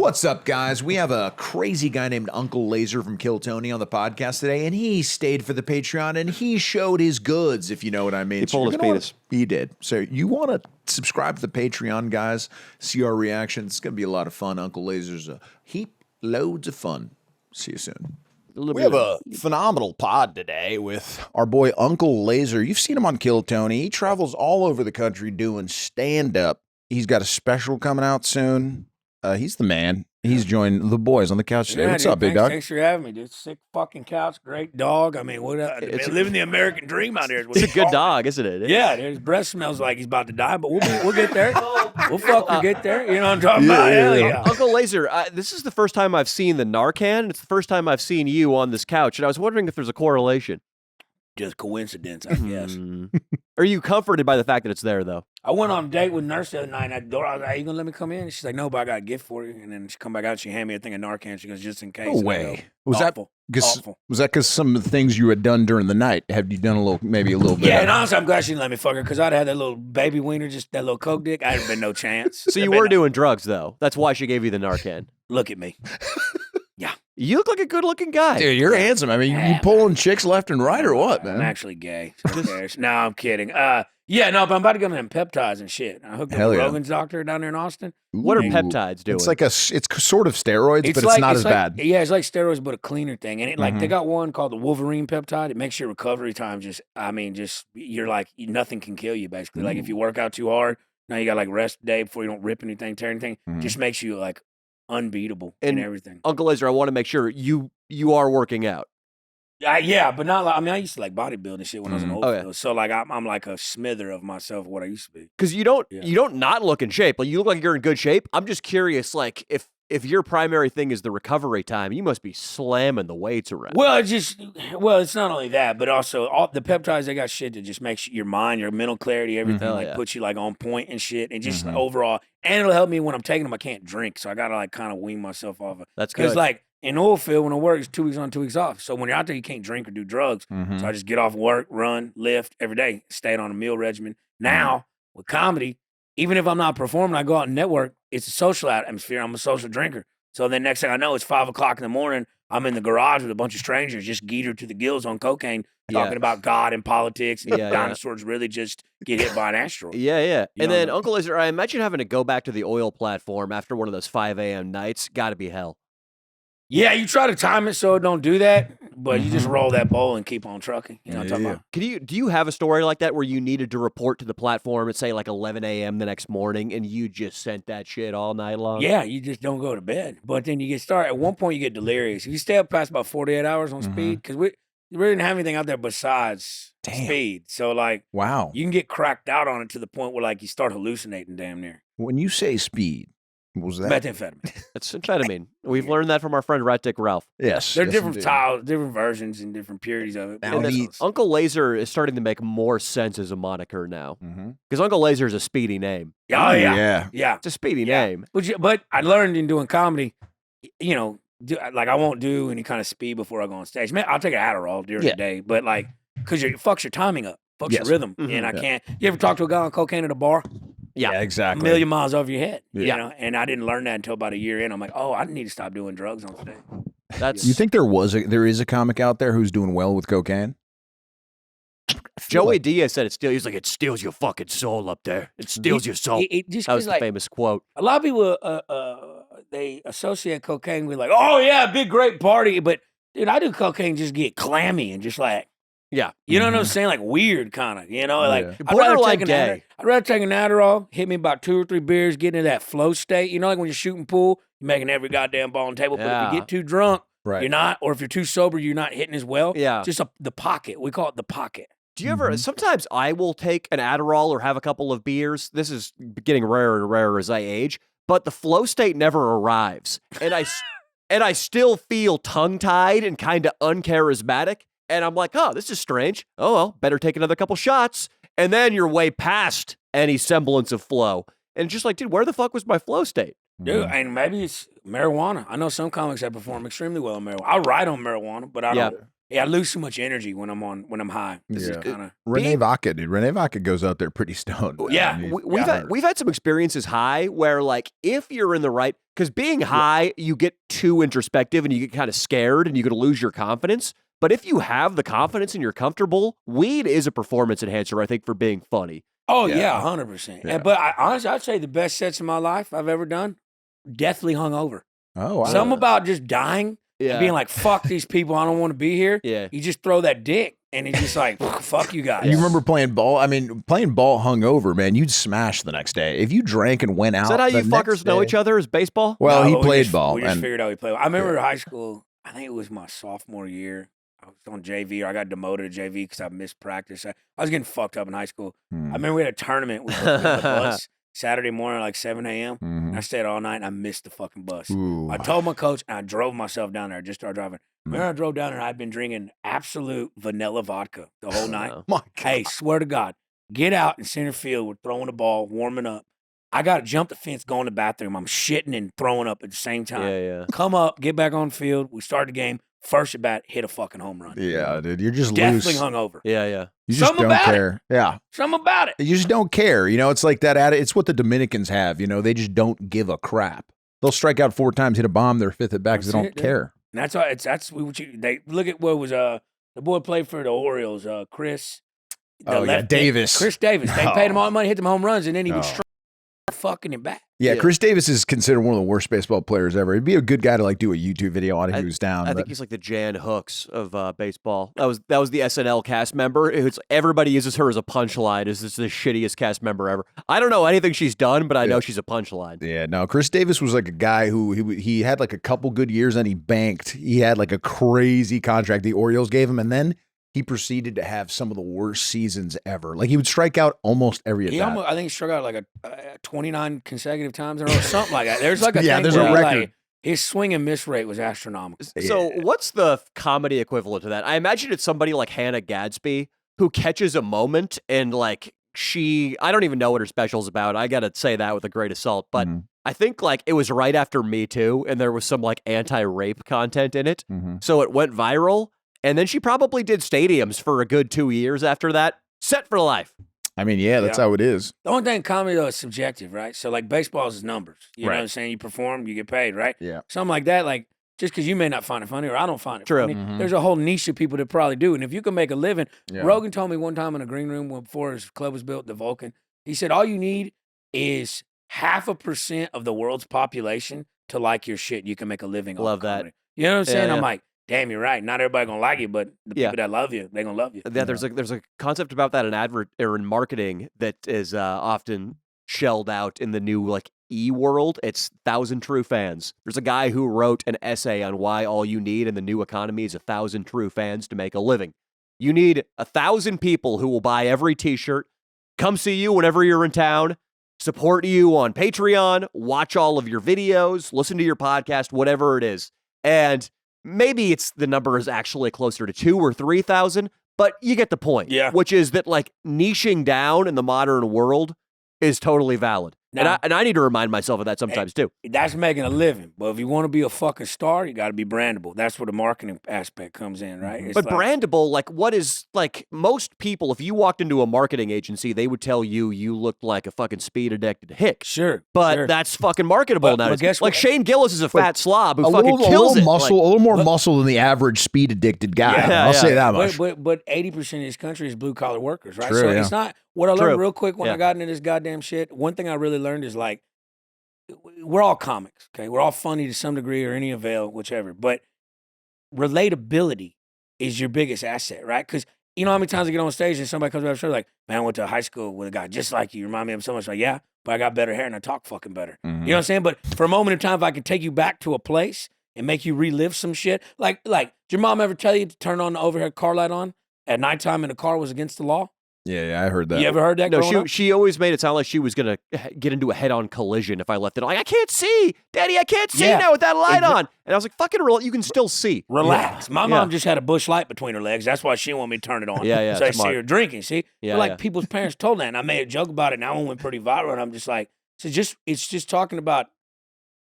What's up, guys? We have a crazy guy named Uncle Lazer from Kill Tony on the podcast today, and he stayed for the Patreon, and he showed his goods, if you know what I mean. He pulled his penis. He did. So you want to subscribe to the Patreon, guys, see our reactions. It's going to be a lot of fun. Uncle Lazer's a heap loads of fun. See you soon. We have a phenomenal pod today with our boy Uncle Lazer. You've seen him on Kill Tony. He travels all over the country doing stand-up. He's got a special coming out soon. He's the man. He's joined the boys on the couch today. What's up, big dog? Thanks for having me, dude. Sick fucking couch, great dog. I mean, living the American dream out here. It's a good dog, isn't it? Yeah, his breath smells like he's about to die, but we'll get there. We'll fucking get there. You know what I'm talking about? Hell yeah. Uncle Lazer, this is the first time I've seen the Narcan. It's the first time I've seen you on this couch, and I was wondering if there's a correlation. Just coincidence, I guess. Are you comforted by the fact that it's there, though? I went on a date with Nurse the other night, and at the door, I was like, "Are you gonna let me come in?" And she's like, "No, but I got a gift for you." And then she come back out, she handed me a thing of Narcan. She goes, "Just in case." No way. Was awful. Was that because some of the things you had done during the night? Have you done maybe a little bit? Yeah, and honestly, I'm glad she didn't let me fuck her because I'd had that little baby wiener, just that little coke dick. I'd have been no chance. So you were doing drugs, though. That's why she gave you the Narcan. Look at me. Yeah. You look like a good-looking guy. Dude, you're handsome. I mean, you pulling chicks left and right or what, man? I'm actually gay. So who cares? No, I'm kidding. But I'm about to go to them peptides and shit. I hooked up with Rogan's doctor down there in Austin. What are peptides doing? It's like it's sort of steroids, but it's not as bad. Yeah, it's like steroids, but a cleaner thing. And they got one called the Wolverine peptide. It makes your recovery time you're like, nothing can kill you, basically. Like if you work out too hard, now you got like rest day before you don't rip anything, tear anything. Just makes you like unbeatable and everything. Uncle Lazer, I want to make sure you are working out. Yeah, but not like, I used to like bodybuilding shit when I was in Oakville. Okay. So like I'm like a smither of myself, what I used to be. Because you don't not look in shape. Like you look like you're in good shape. I'm just curious, like if your primary thing is the recovery time, you must be slamming the weights around. Well, it's not only that, but also all the peptides, they got shit that just makes your mind, your mental clarity, everything puts you like on point and shit, and just overall, and it'll help me when I'm taking them. I can't drink, so I gotta like kind of wean myself off of. That's good. Because like in oil field, when I work, it's 2 weeks on, 2 weeks off. So when you're out there, you can't drink or do drugs. So I just get off work, run, lift every day, staying on a meal regimen. Now with comedy, even if I'm not performing, I go out and network. It's a social atmosphere. I'm a social drinker. So then next thing I know, it's 5 o'clock in the morning. I'm in the garage with a bunch of strangers, just geetered to the gills on cocaine, talking about God and politics, and dinosaurs really just get hit by an asteroid. Yeah. And then, Uncle Lazer, I imagine having to go back to the oil platform after one of those 5 a.m. nights got to be hell. Yeah, you try to time it so it don't do that, but you just roll that bowl and keep on trucking. You know what I'm talking about? Do you have a story like that where you needed to report to the platform at, say, like 11 a.m. the next morning, and you just sent that shit all night long? Yeah, you just don't go to bed. But then you get started. At one point, you get delirious. If you stay up past about 48 hours on speed, because we didn't have anything out there besides speed. So, like, you can get cracked out on it to the point where, like, you start hallucinating damn near. When you say speed, what was that? Methamphetamine. That's amphetamine. We've learned that from our friend Rat Dick Ralph. Yes. There are different styles, different versions, and different purities of it. And Uncle Lazer is starting to make more sense as a moniker now. Because Uncle Lazer is a speedy name. Oh, yeah. It's a speedy name. But I learned in doing comedy, like I won't do any kind of speed before I go on stage. Man, I'll take an Adderall during the day, but like, because it fucks your timing up, fucks your rhythm. And I can't. You ever talk to a guy on cocaine at a bar? Yeah, exactly. A million miles over your head. You know, and I didn't learn that until about a year in. I'm like, oh, I need to stop doing drugs on stage. You think there is a comic out there who's doing well with cocaine? Joey Diaz said it steals your fucking soul up there. It steals your soul. That was the famous quote. A lot of people, they associate cocaine with like, oh yeah, big great party. But dude, I do cocaine just get clammy and just like, you know what I'm saying? Like weird kind of, like I'd rather take an Adderall, hit me about 2 or 3 beers, get into that flow state. You know, like when you're shooting pool, you're making every goddamn ball on the table. But if you get too drunk, you're not, or if you're too sober, you're not hitting as well. Yeah. Just the pocket. We call it the pocket. Do you ever, sometimes I will take an Adderall or have a couple of beers. This is getting rarer and rarer as I age, but the flow state never arrives. And I still feel tongue-tied and kind of uncharismatic. And I'm like, oh, this is strange. Oh, well, better take another couple shots. And then you're way past any semblance of flow. And just like, dude, where the fuck was my flow state? Dude, and maybe it's marijuana. I know some comics that perform extremely well on marijuana. I write on marijuana, but I don't. Yeah, I lose too much energy when I'm high. This is kind of Renee Vaca, dude. Renee Vaca goes out there pretty stoned. Yeah, we've had some experiences high where like if you're in the right, because being high, you get too introspective and you get kind of scared and you could lose your confidence. But if you have the confidence and you're comfortable, weed is a performance enhancer, I think, for being funny. Oh yeah, 100%. But honestly, I'd say the best sets of my life I've ever done, deathly hungover. Oh, wow. Something about just dying. And being like, fuck these people, I don't want to be here. Yeah. You just throw that dick, and it's just like, fuck you guys. You remember playing ball? I mean, playing ball hungover, man, you'd smash the next day. If you drank and went out. Is that how you fuckers know each other, is baseball? Well, he played ball. We just figured out he played ball. I remember high school, I think it was my sophomore year. I was on JV, or I got demoted to JV because I missed practice. I was getting fucked up in high school. I remember we had a tournament. We were on the bus Saturday morning, like 7 a.m. I stayed all night, and I missed the fucking bus. Ooh. I told my coach, and I drove myself down there. I just started driving. Remember, I drove down there, and I'd been drinking absolute vanilla vodka the whole night. My God. Hey, swear to God, get out in center field. We're throwing the ball, warming up. I got to jump the fence, go in the bathroom. I'm shitting and throwing up at the same time. Yeah. Come up, get back on field. We start the game. First at bat, hit a fucking home run. Yeah, dude. You're just Definitely loose. hungover. Yeah. You just don't care. Yeah. Something about it. You just don't care. You know, it's like that. It's what the Dominicans have. You know, they just don't give a crap. They'll strike out 4 times, hit a bomb, their 5th at bat because they don't care. And that's why they look at what was the boy played for the Orioles, Chris. Davis. Chris Davis. They paid him all the money, hit them home runs, and then he was fucking him back. Yeah, Chris Davis is considered one of the worst baseball players ever. He'd be a good guy to like do a YouTube video on if he was down. I think he's like the Jan Hooks of baseball. That was the SNL cast member. Everybody uses her as a punchline. Is this the shittiest cast member ever? I don't know anything she's done, but I know she's a punchline. Yeah, no. Chris Davis was like a guy who he had like a couple good years and he banked. He had like a crazy contract the Orioles gave him, and then he proceeded to have some of the worst seasons ever. Like he would strike out almost every at-bat. I think he struck out like 29 consecutive times in a row, something like that. There's like a thing there's a record. Like, his swing and miss rate was astronomical. So what's the comedy equivalent to that? I imagine it's somebody like Hannah Gadsby who catches a moment and like I don't even know what her special's about. I got to say that with a great assault, but I think like it was right after Me Too and there was some like anti-rape content in it. So it went viral. And then she probably did stadiums for a good 2 years after that. Set for life. I mean, that's how it is. The only thing in comedy, though, is subjective, right? So, like, baseball is numbers. You know what I'm saying? You perform, you get paid, right? Yeah. Something like that, like, just because you may not find it funny or I don't find it funny, there's a whole niche of people that probably do. And if you can make a living, Rogan told me one time in a green room before his club was built, the Vulcan, he said, all you need is 0.5% of the world's population to like your shit. You can make a living Love off that. comedy. You know what I'm saying? Yeah. I'm like, damn, you're right. Not everybody gonna like you, but the people that love you, they gonna love you. Yeah, there's a concept about that in advert or in marketing that is often shelled out in the new like e-world. It's 1,000 true fans. There's a guy who wrote an essay on why all you need in the new economy is 1,000 true fans to make a living. You need 1,000 people who will buy every t-shirt, come see you whenever you're in town, support you on Patreon, watch all of your videos, listen to your podcast, whatever it is. And maybe the number is actually closer to 2,000 or 3,000, but you get the point. Yeah. Which is that like niching down in the modern world is totally valid. Now, and I need to remind myself of that sometimes too. That's making a living. But if you want to be a fucking star, you got to be brandable. That's where the marketing aspect comes in, right? It's But brandable, like what is, like most people, if you walked into a marketing agency, they would tell you looked like a fucking speed-addicted hick. Sure. But that's fucking marketable now. But guess what? Like Shane Gillis is a fat slob who a fucking little kills it. Muscle, a little more muscle than the average speed-addicted guy. I'll say that much. But 80% of this country is blue-collar workers, right? True, so it's not, what I learned real quick when Yeah. I got into this goddamn shit, one thing I really learned is like, we're all comics, okay? We're all funny to some degree or any avail, whichever. But relatability is your biggest asset, right? Because you know how many times I get on stage and somebody comes up and says, like, man, I went to high school with a guy just like you. You remind me of so much. Like, yeah, but I got better hair and I talk fucking better. You know what I'm saying? But for a moment in time, if I could take you back to a place and make you relive some shit, like, did your mom ever tell you to turn on the overhead car light on at nighttime in the car was against the law? Yeah, I heard that. You ever heard that? No, she always made it sound like she was going to get into a head-on collision if I left it on. Like, I can't see. Daddy, I can't see now with that light on. And I was like, fucking you can still see. Relax. My mom just had a bush light between her legs. That's why she didn't want me to turn it on. Yeah, so I smart. see her drinking, see? Yeah, But people's parents told that, and I made a joke about it, and that one went pretty viral, and I'm just like, it's just talking about,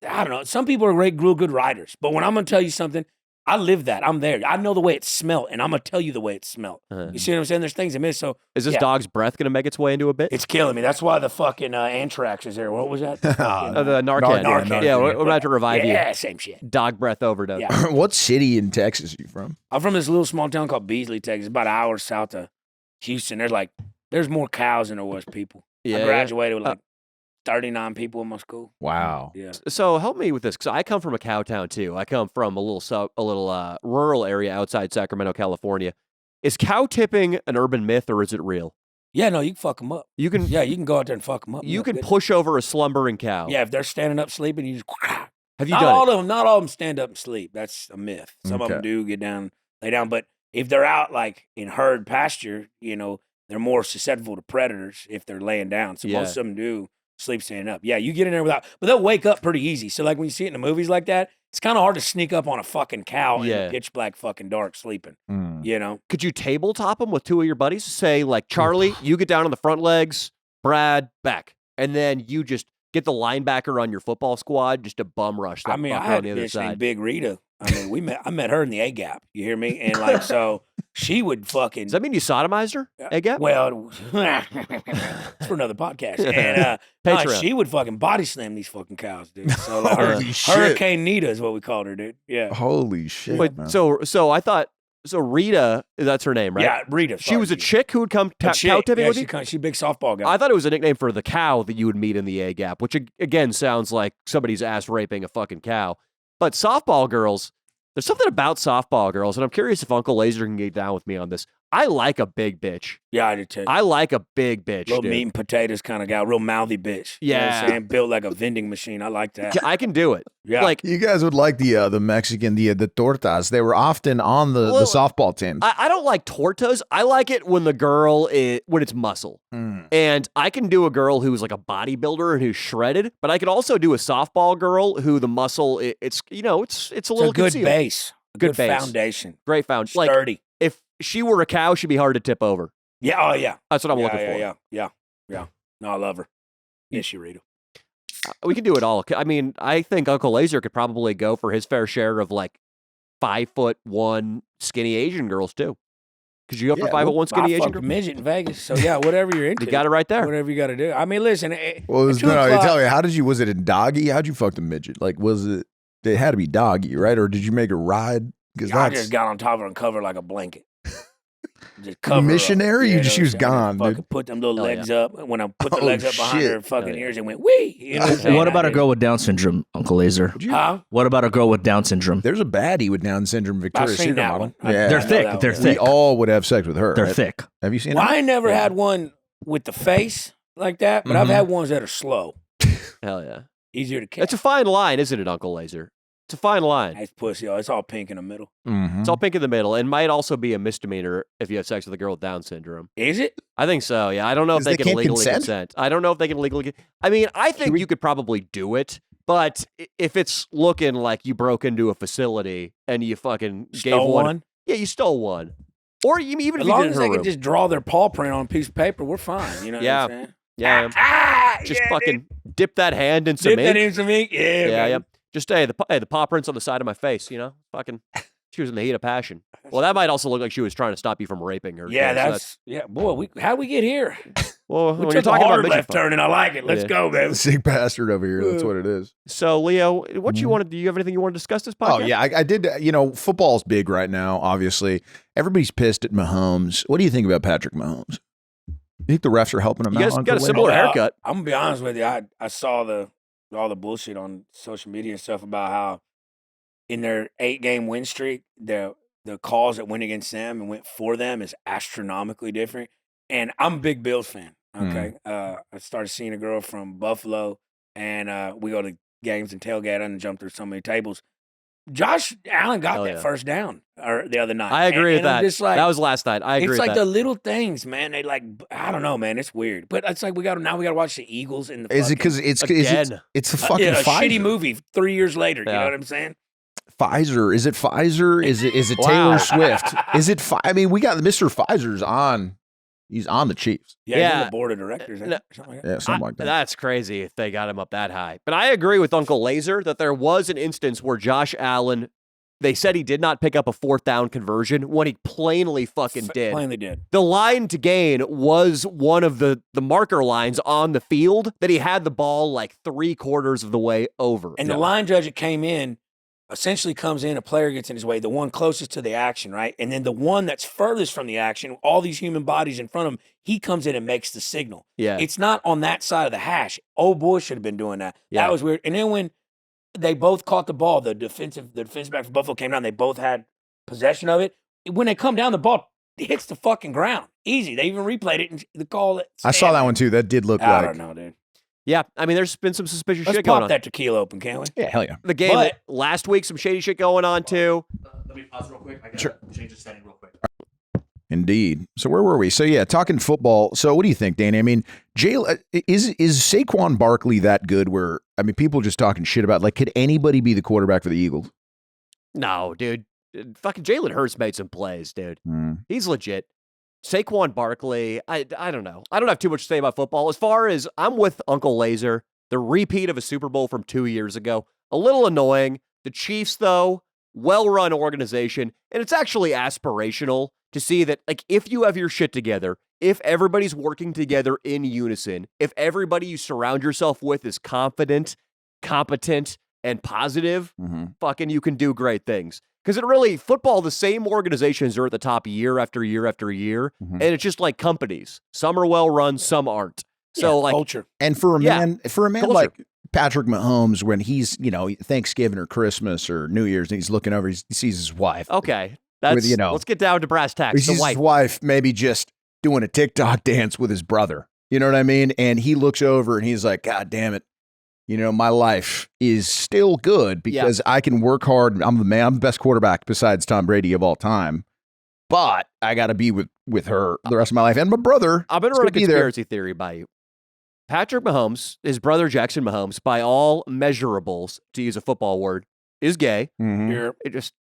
I don't know, some people are real good writers, but when I'm going to tell you something, I live that. I'm there. I know the way it smelled, and I'm gonna tell you the way it smelled. You see what I'm saying? There's things I miss. So is this dog's breath gonna make its way into a bit? it's killing me. That's why the fucking anthrax is there. What was that? The Narcan. Narcan. Yeah, we're about to revive you. Yeah, same shit. Dog breath overdose. Yeah. What city in Texas are you from? I'm from this little small town called Beasley, Texas, about an hour south of Houston. There's more cows than there was people. Yeah. I graduated with like 39 people in my school. Wow. Yeah. So help me with this, because I come from a cow town too. I come from a little rural area outside Sacramento, California. Is cow tipping an urban myth or is it real? Yeah, no, you can fuck them up. You can go out there and fuck them up. You can push over a slumbering cow. Yeah, if they're standing up sleeping, you just. Have you not done all it? of them? Not all of them stand up and sleep. That's a myth. Some of them do get down, lay down. But if they're out like in herd pasture, they're more susceptible to predators if they're laying down. So most of them do sleep standing up. Yeah, you get in there but they'll wake up pretty easy. So like when you see it in the movies like that, it's kind of hard to sneak up on a fucking cow in the pitch black fucking dark sleeping. Could you tabletop them with two of your buddies? Say like, Charlie, you get down on the front legs, Brad, back. And then you just get the linebacker on your football squad just to bum rush that fucker I had on the a other bitch named side. Big Rita. I met her in the A gap. You hear me? And like, so she would fucking. Does that mean you sodomized her? Gap? Well, it's for another podcast. And she would fucking body slam these fucking cows, dude. So like, Hurricane Nita is what we called her, dude. Yeah. Holy shit. But man. so I thought. So Rita, that's her name, right? Yeah, Rita. She was a chick who would come cow tipping with you? She's a big softball guy. I thought it was a nickname for the cow that you would meet in the A gap, which again sounds like somebody's ass raping a fucking cow. But softball girls, there's something about softball girls, and I'm curious if Uncle Lazer can get down with me on this. I like a big bitch. Yeah, I do too. I like a big bitch, Little dude. meat and potatoes kind of guy, real mouthy bitch. Yeah. You know what I'm saying? Built like a vending machine. I like that. I can do it. Yeah. Like, you guys would like the Mexican, the tortas. They were often on the softball teams. I don't like tortas. I like it when the girl when it's muscle. And I can do a girl who's like a bodybuilder and who's shredded, but I can also do a softball girl who the muscle it's a little good concealed. base. Good base. Foundation. Great foundation. Sturdy. Like, if she were a cow, she'd be hard to tip over. Yeah. Oh, yeah. That's what I'm looking for. Yeah. No, I love her. Yes, you read her. We can do it all. I mean, I think Uncle Lazer could probably go for his fair share of like 5'1" skinny Asian girls too. Could you go for 5'1" skinny Asian girl? Midget in Vegas. So yeah, whatever you're into. You got it right there. Whatever you got to do. I mean, listen. Well, tell me, how did you? Was it in doggy? How'd you fuck the midget? Like, was it? It had to be doggy, right? Or did you make her ride? Because I just got on top of her and covered like a blanket. Just cover missionary. Her up. She was gone, dude. Put them little legs up. When I put the legs up behind her fucking ears, it went wee. You know what about a girl with Down syndrome, Uncle Lazer? Huh? What about a girl with Down syndrome? There's a baddie with Down syndrome, Victoria's Secret model. Yeah, they're thick. They're thick. We all would have sex with her. They're thick. Have you seen? Well, I never had one with the face like that, but I've had ones that are slow. Hell yeah. Easier to catch. It's a fine line, isn't it, Uncle Lazer? It's a fine line. Nice pussy. It's all pink in the middle. It's all pink in the middle, and might also be a misdemeanor if you have sex with a girl with Down syndrome. Is it? I think so. Yeah, I don't know if they can legally consent. I don't know if they can legally. I mean, I think you could probably do it, but if it's looking like you broke into a facility and you fucking gave one, yeah, you stole one, or even if you did as long it in as her they room. can just draw their paw print on a piece of paper, we're fine. You know what I'm saying? Yeah. Just fucking dip that hand in some ink. Dip that in some ink. Yeah. Just the paw prints on the side of my face, fucking, she was in the heat of passion. Well, that might also look like she was trying to stop you from raping her. Yeah, boy, how'd we get here? Well, we when took you're talking a hard about left turn, and I like it. Let's go, man. Sick bastard over here. That's what it is. So, Leo, what you wanted? Do you have anything you want to discuss this podcast? Oh yeah, I did. Football's big right now. Obviously, everybody's pissed at Mahomes. What do you think about Patrick Mahomes? You think the refs are helping him out? You guys got a similar haircut. I'm gonna be honest with you. I saw all the bullshit on social media and stuff about how in their 8-game win streak, the calls that went against them and went for them is astronomically different. And I'm a big Bills fan. Okay, I started seeing a girl from Buffalo, and we go to games and tailgate and jump through so many tables. Josh Allen got that first down the other night. I agree with that. Just like, that was last night. I agree with that. It's like the little things, man. They I don't know, man. It's weird. But it's like we got to watch the Eagles in the Is it because it's a fucking a Pfizer? Shitty movie 3 years later. You know what I'm saying? Pfizer. Is it Pfizer? Is it Taylor Swift? Is it I mean, we got Mr. Pfizer's on. He's on the Chiefs. Yeah, he's on the board of directors. Something like that. Yeah, something like that. That's crazy if they got him up that high. But I agree with Uncle Lazer that there was an instance where Josh Allen They said he did not pick up a 4th down conversion when he plainly fucking did. Plainly did. The line to gain was one of the marker lines on the field that he had the ball like 3/4 of the way over. And the line judge that came in essentially comes in, a player gets in his way, the one closest to the action, right? And then the one that's furthest from the action, all these human bodies in front of him, he comes in and makes the signal. Yeah. It's not on that side of the hash. Old boy should have been doing that. Yeah. That was weird. And then when they both caught the ball, the defensive back for Buffalo came down, they both had possession of it. When they come down, the ball hits the fucking ground. Easy. They even replayed it and the call it. I saw that one too. That did look I like. don't know, dude. Yeah, I mean, there's been some suspicious Let's shit going pop on. that tequila open, can't we? Yeah, hell yeah. The game But- last week, some shady shit going on too. Let me pause real quick. I gotta Sure. change the setting real quick. Indeed. So where were we? So yeah, talking football. So what do you think, Danny? I mean, is Saquon Barkley that good? Where I mean, people just talking shit about like, could anybody be the quarterback for the Eagles? No, dude. Fucking Jalen Hurts made some plays, dude. He's legit. Saquon Barkley, I don't know. I don't have too much to say about football. As far as I'm with Uncle Lazer, the repeat of a Super Bowl from 2 years ago, a little annoying. The Chiefs, though, well-run organization, and it's actually aspirational to see that, like, if you have your shit together, if everybody's working together in unison, if everybody you surround yourself with is confident, competent, and positive, fucking you can do great things. Because it really, football, the same organizations are at the top year after year after year, and it's just like companies. Some are well-run, some aren't. So, like, culture. And for a man culture. like Patrick Mahomes, when he's, Thanksgiving or Christmas or New Year's, and he's looking over, he sees his wife. okay, that's, let's get down to brass He tacks. The sees wife. his wife maybe just doing a TikTok dance with his brother. You know what I mean? And he looks over and he's like, God damn it. My life is still good because I can work hard. I'm the man. I'm the best quarterback besides Tom Brady of all time. But I got to be with her the rest of my life. And my brother. I'm going to run a conspiracy theory by you. Patrick Mahomes, his brother Jackson Mahomes, by all measurables, to use a football word, is gay. It just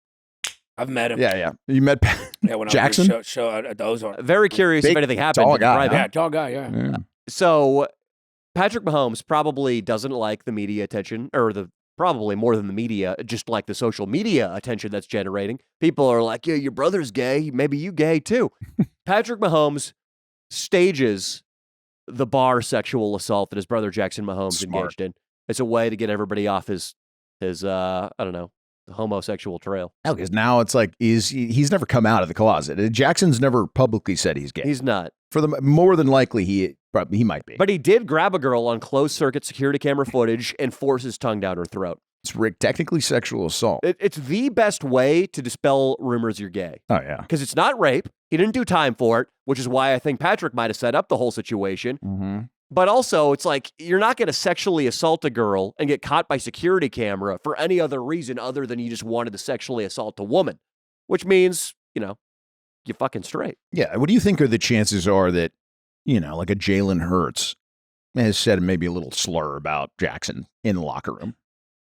I've met him. Yeah. You met when Jackson? I was show at the Ozark. very curious if anything happened. tall guy, Yeah, tall guy, yeah. So Patrick Mahomes probably doesn't like the media attention, or probably more than the media, just like the social media attention that's generating. People are like, yeah, your brother's gay. Maybe you gay too. Patrick Mahomes stages the bar sexual assault that his brother Jackson Mahomes engaged in. It's a way to get everybody off his I don't know, homosexual trail. Oh, because now it's like he's never come out of the closet. Jackson's never publicly said he's gay. He's not. More than likely he might be. But he did grab a girl on closed circuit security camera footage and force his tongue down her throat. It's technically sexual assault. It's the best way to dispel rumors you're gay. Oh, yeah. Because it's not rape. He didn't do time for it, which is why I think Patrick might have set up the whole situation. But also, it's like, you're not going to sexually assault a girl and get caught by security camera for any other reason other than you just wanted to sexually assault a woman, which means, you're fucking straight. Yeah. What do you think are the chances are that, like a Jalen Hurts has said maybe a little slur about Jackson in the locker room?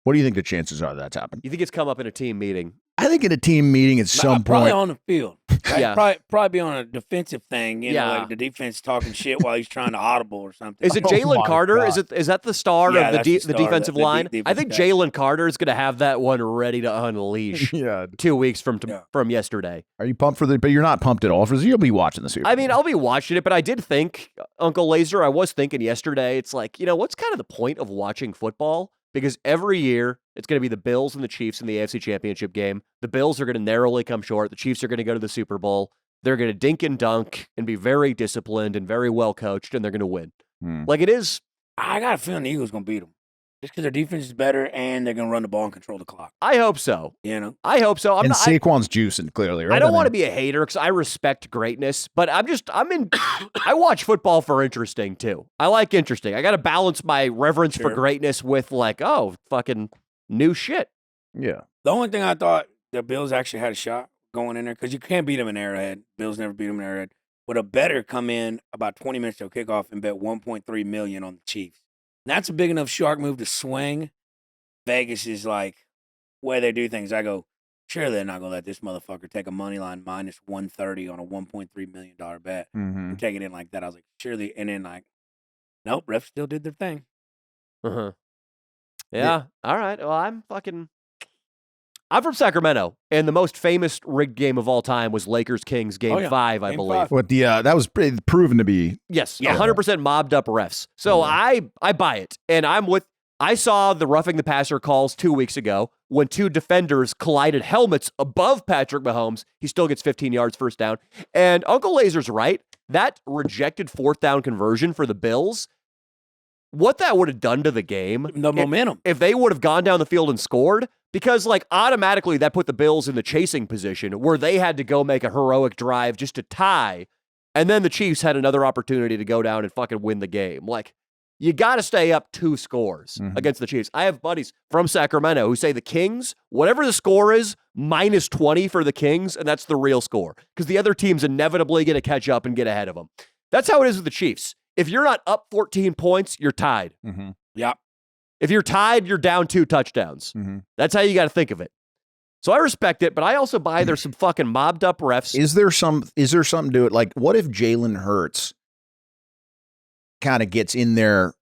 What do you think the chances are that's happened? You think it's come up in a team meeting? I think in a team meeting at some probably point. on the field. Yeah. Probably be on a defensive thing. Like the defense talking shit while he's trying to audible or something. Is it Jalen Carter? Is that the star Yeah, of the that's the star, defensive the line? defensive I think guy. Jalen Carter is going to have that one ready to unleash. 2 weeks from yesterday. Are you pumped for but you're not pumped at all you'll be watching the Super Bowl. I mean, I'll be watching it, but I did think, Uncle Lazer, I was thinking yesterday, it's like, what's kind of the point of watching football? Because every year, it's going to be the Bills and the Chiefs in the AFC Championship game. The Bills are going to narrowly come short. The Chiefs are going to go to the Super Bowl. They're going to dink and dunk and be very disciplined and very well coached, and they're going to win. Like it is. I got a feeling the Eagles going to beat them. Just because their defense is better and they're going to run the ball and control the clock. I hope so. I hope so. Saquon's juicing, clearly, right? I don't want to be a hater because I respect greatness, but I watch football for interesting, too. I like interesting. I got to balance my reverence for greatness with fucking new shit. Yeah. The only thing I thought the Bills actually had a shot going in there, because you can't beat them in Arrowhead. Bills never beat them in Arrowhead. Would a better come in about 20 minutes till kickoff and bet $1.3 million on the Chiefs. That's a big enough shark move to swing. Vegas is like, where they do things. I go, surely they're not going to let this motherfucker take a money line minus 130 on a $1.3 million bet. And take it in like that. I was like, surely. And then nope, refs still did their thing. Yeah. All right. Well, I'm fucking... I'm from Sacramento, and the most famous rigged game of all time was Lakers-Kings Game 5, I believe. 5. What that was pretty proven to be. Yes, 100% mobbed up refs. So I buy it, and I saw the roughing the passer calls 2 weeks ago when 2 defenders collided helmets above Patrick Mahomes. He still gets 15 yards first down. And Uncle Lazer's right. That rejected 4th down conversion for the Bills, what that would have done to the game. The momentum. If they would have gone down the field and scored, because like automatically that put the Bills in the chasing position where they had to go make a heroic drive just to tie. And then the Chiefs had another opportunity to go down and fucking win the game. Like, you got to stay up 2 scores against the Chiefs. I have buddies from Sacramento who say the Kings, whatever the score is, minus 20 for the Kings, and that's the real score. Because the other team's inevitably going to catch up and get ahead of them. That's how it is with the Chiefs. If you're not up 14 points, you're tied. Yep. If you're tied, you're down 2 touchdowns. That's how you got to think of it. So I respect it, but I also buy there's some fucking mobbed up refs. Is there something to it? Like, what if Jalen Hurts kind of gets in there,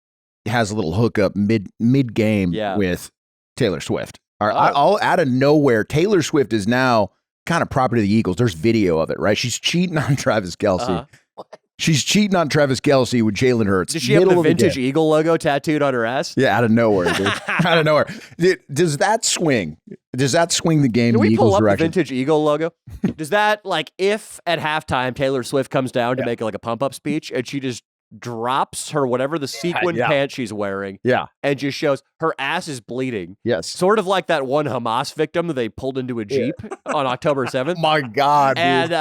has a little hookup mid game with Taylor Swift? All out of nowhere, Taylor Swift is now kind of property of the Eagles. There's video of it, right? She's cheating on Travis Kelce. She's cheating on Travis Kelce with Jalen Hurts. Does she have the vintage Eagle logo tattooed on her ass? Yeah, out of nowhere, dude. Out of nowhere. Does that swing? Does that swing the game in the Eagles' direction? The vintage Eagle logo? Does that, like, if at halftime Taylor Swift comes down to make like a pump-up speech and she just drops her whatever the sequin pants she's wearing and just shows her ass is bleeding. Yes. Sort of like that one Hamas victim that they pulled into a Jeep on October 7th. My God, dude. And,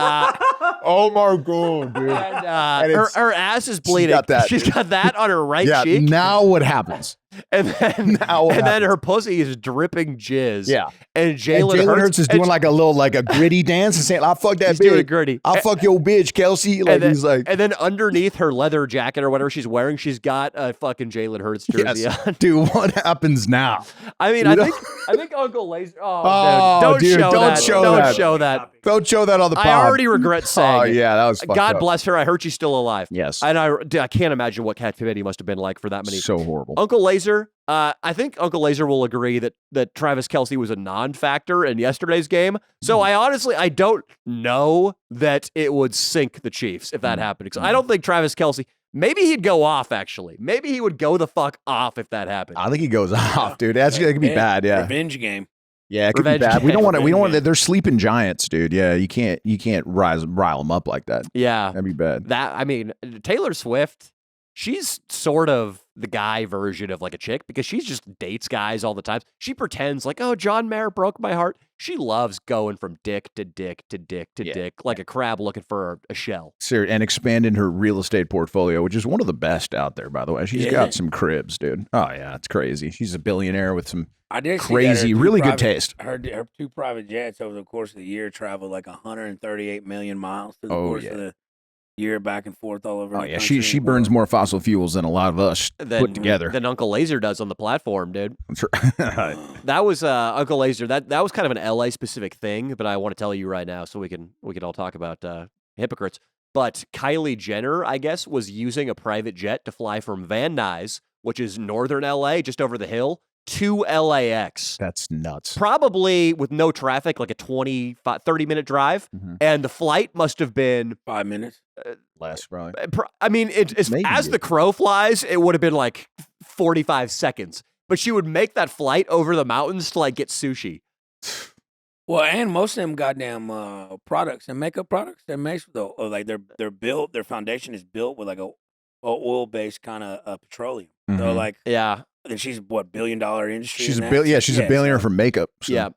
oh my God, dude. And her ass is bleeding. She's got that on her right cheek. Now what happens? And then her pussy is dripping jizz. Yeah. And Jalen Hurts is doing like a gritty dance and saying, I'll fuck that bitch. Doing a gritty. I'll fuck your bitch, Kelce. Like, and then underneath her leather jacket or whatever she's wearing, she's got a fucking Jalen Hurts jersey on. Dude, what happens now? I mean, I think Uncle Lazer. Don't show that. Don't show that on the pod. I already regret saying. Oh yeah, that was fucked God up. Bless her. I heard she's still alive. Yes. And I can't imagine what captivity must have been like for that many. So horrible. Uncle Lazer. I think Uncle Lazer will agree that Travis Kelce was a non-factor in yesterday's game. So I don't know that it would sink the Chiefs if that happened. Because I don't think Travis Kelce. Maybe he'd go off, actually. Maybe he would go the fuck off if that happened. I think he goes off, dude. That could be bad, yeah. Revenge game. Yeah, it could be bad. We don't want to. They're sleeping giants, dude. Yeah, you can't rile them up like that. Yeah. That'd be bad. Taylor Swift, she's sort of the guy version of like a chick because she just dates guys all the time. She pretends like, oh, John Mayer broke my heart. She loves going from dick to dick to dick to dick like a crab looking for a shell. And expanding her real estate portfolio, which is one of the best out there, by the way. She's got some cribs, dude. Oh, yeah, it's crazy. She's a billionaire with some crazy, really good taste. Her 2 private jets over the course of the year traveled like 138 million miles through the course of the year, back and forth all over. Oh yeah, she burns more fossil fuels than a lot of us put together. Than Uncle Lazer does on the platform, dude. That's right. That was Uncle Lazer. That was kind of an LA specific thing, but I want to tell you right now so we can all talk about hypocrites. But Kylie Jenner, I guess, was using a private jet to fly from Van Nuys, which is northern LA, just over the hill, to LAX. That's nuts. Probably with no traffic, like a 30-minute drive. And the flight must have been 5 minutes. Less, probably. I mean, as the crow flies, it would have been like 45 seconds. But she would make that flight over the mountains to like get sushi. Well, and most of them goddamn products and makeup products, they're made with like they're built. Their foundation is built with like a oil-based kind of petroleum. So like and she's what, $1 billion industry. She's a billionaire for makeup. So. Yeah,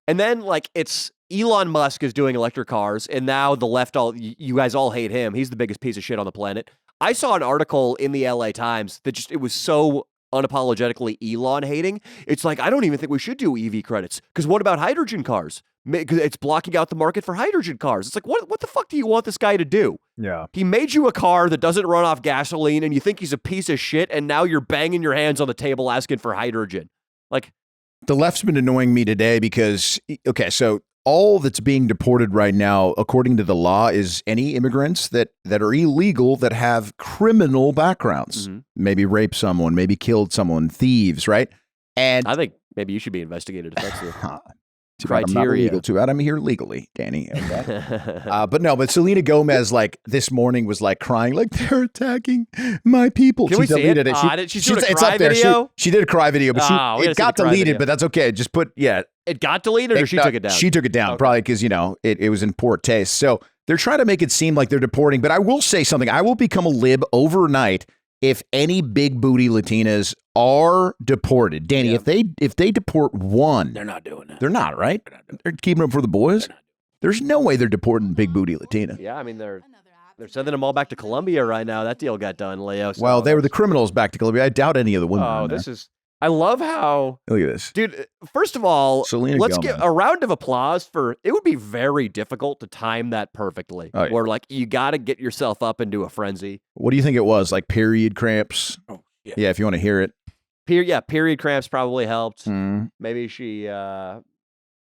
and then like it's Elon Musk is doing electric cars, and now the left you guys all hate him. He's the biggest piece of shit on the planet. I saw an article in the LA Times that it was so unapologetically Elon hating. It's like, I don't even think we should do EV credits because what about hydrogen cars? Because it's blocking out the market for hydrogen cars. It's like, what the fuck do you want this guy to do? Yeah. He made you a car that doesn't run off gasoline and you think he's a piece of shit and now you're banging your hands on the table asking for hydrogen. Like, the left's been annoying me today because, okay, so all that's being deported right now, according to the law, is any immigrants that are illegal that have criminal backgrounds. Maybe raped someone, maybe killed someone, thieves, right? And I think maybe you should be investigated if that's Too bad I'm not Criteria. illegal too. I'm here legally, Danny. Okay. But Selena Gomez, like this morning, was like crying, like they're attacking my people. Can she we see deleted it? it. She's doing a it's cry up there. video? She did a cry video, but we it got deleted. But that's okay. Just put It got deleted, or she took it down. She took it down, probably because it was in poor taste. So they're trying to make it seem like they're deporting. But I will say something. I will become a lib overnight if any big booty Latinas are deported. Danny, if they deport one, they're not doing that. They're not, right? They're keeping them for the boys. There's no way they're deporting big booty Latina. Yeah, I mean they're sending them all back to Colombia right now. That deal got done, Leo. So Well, they were the criminals back to Colombia. I doubt any of the women. Oh, this is. I love how. Look at this, dude. First of all, Selena let's Gomez. give a round of applause for. It would be very difficult to time that perfectly. Oh, yeah. Where like you got to get yourself up into a frenzy. What do you think it was? Like period cramps? Oh, yeah. Yeah, if you want to hear it. Period cramps probably helped. Mm. Maybe she.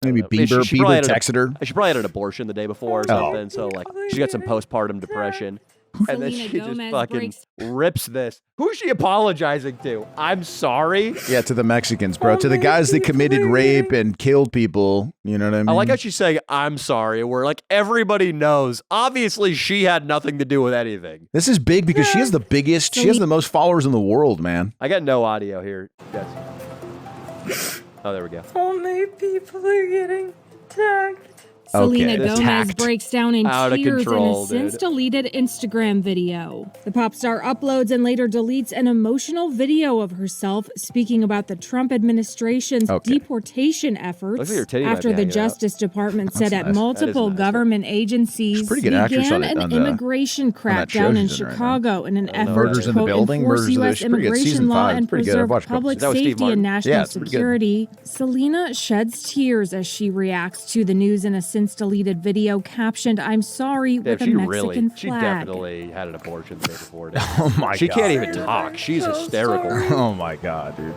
Maybe Bieber texted her. She probably had an abortion the day before or something. So like she got some postpartum depression. And then she just fucking rips this. Who's she apologizing to? I'm sorry. Yeah, to the Mexicans, bro. To the guys that committed rape and killed people. You know what I mean? I like how she's saying, I'm sorry. Where like everybody knows. Obviously, she had nothing to do with anything. This is big because she has the biggest, she has the most followers in the world, man. I got no audio here. Yes. Oh, there we go. Only people are getting attacked. Selena Okay. Gomez breaks down in Out of tears control, in a since-deleted Instagram video. The pop star uploads and later deletes an emotional video of herself speaking about the Trump administration's deportation efforts Looks like her titty might after be the hanging out. Justice Department said That's at nice. multiple That is nice. government agencies She's a pretty good actress began on an the- immigration that show crackdown in she's in right Chicago in an effort Murders to, in the quote, Building, enforce Murders of the- U.S. it's pretty good. immigration Season law 5, and it's pretty good. I've preserve watched a couple public Is that with Steve safety Martin? and national Yeah, it's pretty good. security. Selena sheds tears as she reacts to the news in a since-deleted video captioned, "I'm sorry," Yeah, with a she Mexican she flag. definitely had an abortion the day before. didn't Oh my she God. can't even talk. She's hysterical. Oh my God, dude.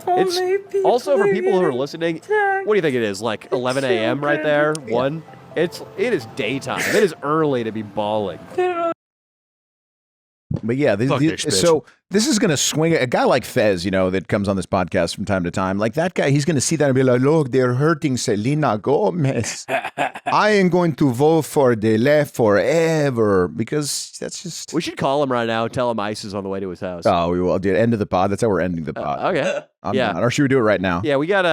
It's also for people who are listening. What do you think it is? Like 11 a.m. right there. One. It is daytime. It is early to be bawling. But yeah, Fuck this bitch. so this is going to swing a guy like Fez, that comes on this podcast from time to time. Like that guy, he's going to see that and be like, look, they're hurting Selena Gomez. I am going to vote for the left forever because that's just. We should call him right now and tell him ICE is on the way to his house. Oh, we will, dude. End of the pod. That's how we're ending the pod. Okay. I'm yeah. not. Or should we do it right now? Yeah, we got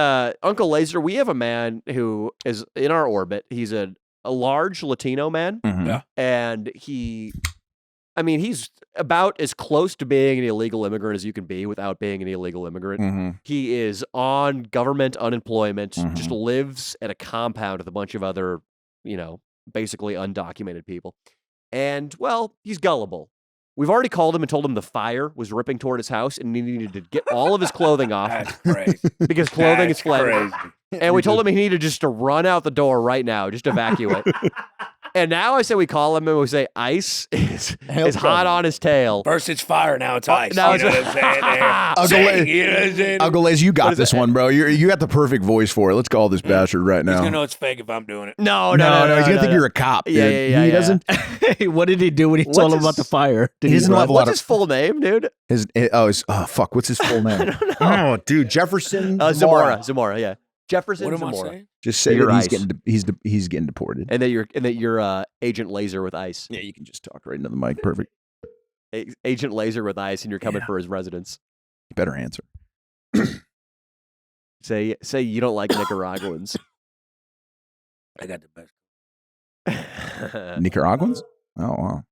Uncle Lazer. We have a man who is in our orbit. He's a large Latino man. Mhm. Yeah. And he's about as close to being an illegal immigrant as you can be without being an illegal immigrant. Mhm. He is on government unemployment, Mhm. just lives at a compound with a bunch of other, basically undocumented people. And, well, he's gullible. We've already called him and told him the fire was ripping toward his house and he needed to get all of his clothing off That's crazy. because clothing is That's flammable. crazy. And we told him he needed just to run out the door right now, just evacuate. And now I say we call him and we say ICE is hot on his tail. First it's fire, now it's ice. now you know it's- what I'm saying? Uncle Saying, Lazer- you know what I'm saying? Uncle Lazer, you got is this it? one, bro. You got the perfect voice for it. Let's call this bastard right He's now. gonna know it's fake if I'm doing it. No, He's gonna think you're a cop. Dude. Yeah. He doesn't. Hey, what did he do when he What's told him his- about the fire? Did He doesn't run? have a lot What's of his full name, dude? fuck. What's his full name? Oh, dude, Jefferson Zamora, yeah. Jefferson What am I Zamora. saying? Just say You're that ICE. he's getting deported. And that you're Agent Lazer with ICE. Yeah, you can just talk right into the mic. Perfect. Agent Lazer with ICE, and you're coming for his residence. You better answer. Say you don't like Nicaraguans. I got the best. Nicaraguans? Oh wow.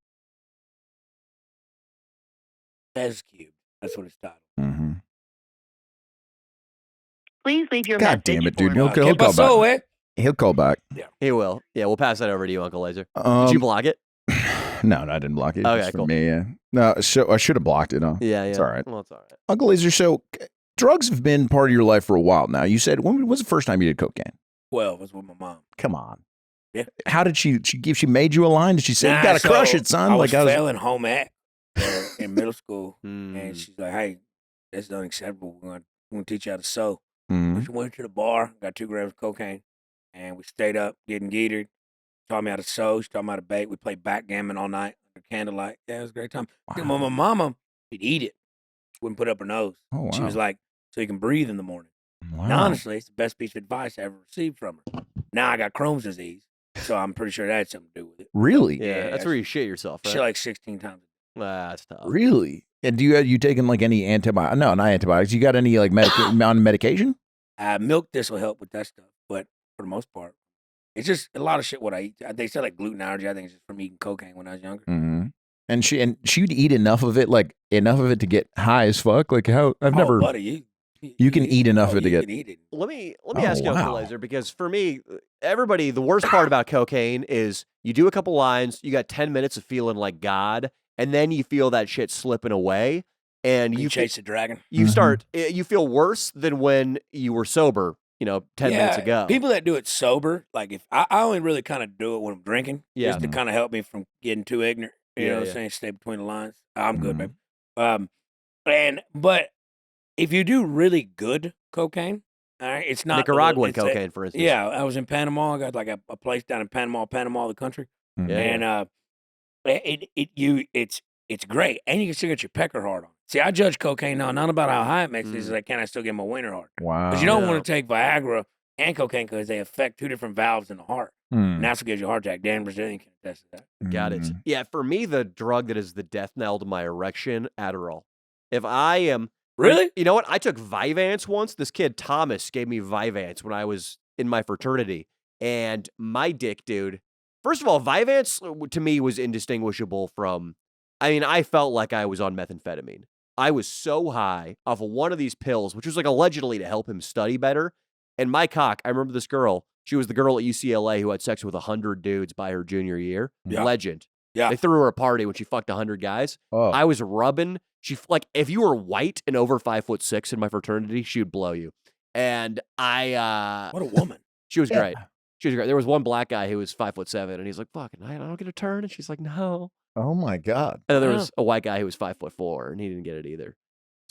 Fez Cube. That's what it's titled. Mm-hmm. Please leave your God message damn it, for dude. me. He'll call pasó, back. He'll call back. He will. Yeah, we'll pass that over to you, Uncle Lazer. Did you block it? No, I didn't block it. Okay, It's for cool. me. Yeah. No, so I should have blocked it. Huh? Yeah. It's all right. Well, it's all right. Uncle Lazer, so drugs have been part of your life for a while now. You said when was the first time you did cocaine? 12 was with my mom. Come on. Yeah. How did she made you a line? Did she say you gotta crush it, son? I was Like failing home ec in middle school, Mm. and she's like, "Hey, that's unacceptable. We're gonna teach you how to sew." Mhm. She went to the bar, got 2 grams of cocaine, and we stayed up getting geetered. Taught me how to sew. She taught me how to bake. We played backgammon all night under candlelight. Yeah, it was a great time. Wow. My mama, she'd eat it, wouldn't put up her nose. Oh, She wow. was like, "So you can breathe in the morning." Wow. And honestly, it's the best piece of advice I ever received from her. Now I got Crohn's disease, so I'm pretty sure that had something to do with it. Really? Yeah, that's where you shit yourself, right? Shit like 16 times. That's tough. Really? And you taking like any antibiotics? No, not antibiotics. You got any like on medication? Milk this will help with that stuff, but for the most part, it's just a lot of shit what I eat. They said like gluten allergy. I think it's just from eating cocaine when I was younger. Mm-hmm. And she'd eat enough of it to get high as fuck. Like how I've never. Buddy, you can eat enough of it to get. Eat it. Let me ask you, Uncle Lazer, because for me, everybody, the worst part about cocaine is you do a couple lines, you got 10 minutes of feeling like God, and then you feel that shit slipping away, and you chase the dragon. You start, you feel worse than when you were sober, 10 minutes ago. People that do it sober, like if I only really kind of do it when I'm drinking, just to kind of help me from getting too ignorant. You know what I'm saying? Stay between the lines. I'm good, baby. But if you do really good cocaine, all right, it's not Nicaraguan cocaine, for instance. Yeah, I was in Panama. I got like a place down in Panama, the country, and it's great, and you can still get your pecker hard on. See, I judge cocaine now not about how high it makes me, it's like, can I still get my wiener hard? Wow. Because you don't want to take Viagra and cocaine because they affect two different valves in the heart. And that's what gives you a heart attack. Dan Brazilian can attest to that. Got it. Yeah, for me, the drug that is the death knell to my erection, Adderall. If I am... Really? You know what? I took Vyvanse once. This kid, Thomas, gave me Vyvanse when I was in my fraternity. And my dick, dude... First of all, Vyvanse, to me, was indistinguishable from... I felt like I was on methamphetamine. I was so high off of one of these pills, which was like allegedly to help him study better. And my cock, I remember this girl... She was the girl at UCLA who had sex with 100 dudes by her junior year. Yeah. Legend. Yeah. They threw her a party when she fucked 100 guys. Oh. I was rubbing. If you were white and over 5'6" in my fraternity, she would blow you. And what a woman. She was great. She was great. There was one black guy who was 5'7", and he's like, "Fucking, I don't get a turn." And she's like, "No." Oh my God. And then there was a white guy who was 5'4", and he didn't get it either.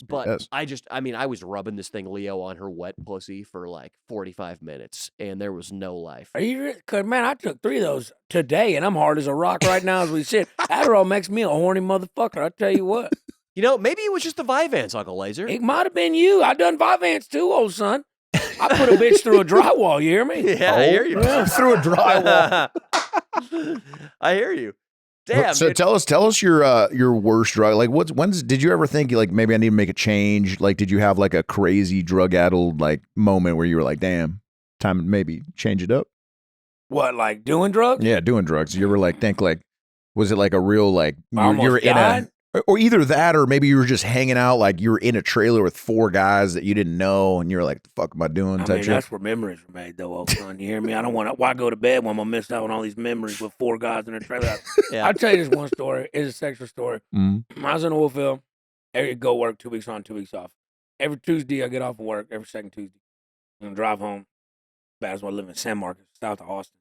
But Yes. I was rubbing this thing, Leo, on her wet pussy for like 45 minutes, and there was no life. Are you? Cause man, I took 3 of those today, and I'm hard as a rock right now as we sit. Adderall makes me a horny motherfucker. I tell you what. Maybe it was just the Vyvanse, Uncle Lazer. It might have been you. I done Vyvanse too, old son. I put a bitch through a drywall. You hear me? Yeah, I hear you. Yeah, through a drywall. I hear you. Damn. So dude. tell us your worst drug. Like when's did you ever think like maybe I need to make a change? Like did you have like a crazy drug addled like moment where you were like, damn, time to maybe change it up? What, like doing drugs? Yeah, doing drugs. You ever like think like, was it like a real like you're in died? or either that or maybe you were just hanging out like you were in a trailer with 4 guys that you didn't know and you're like, the fuck am I doing? I Type mean, shit. that's where memories were made, though, old son. You hear me? I don't want to. Why go to bed when I'm gonna miss out on all these memories with 4 guys in a trailer? Yeah. I'll tell you this one story. It's a sexual story. When I was in the oil field, I go work 2 weeks on, 2 weeks off. Every Tuesday, I get off of work. Every second Tuesday, and drive home. Bad as well, I live in San Marcos, south of Austin.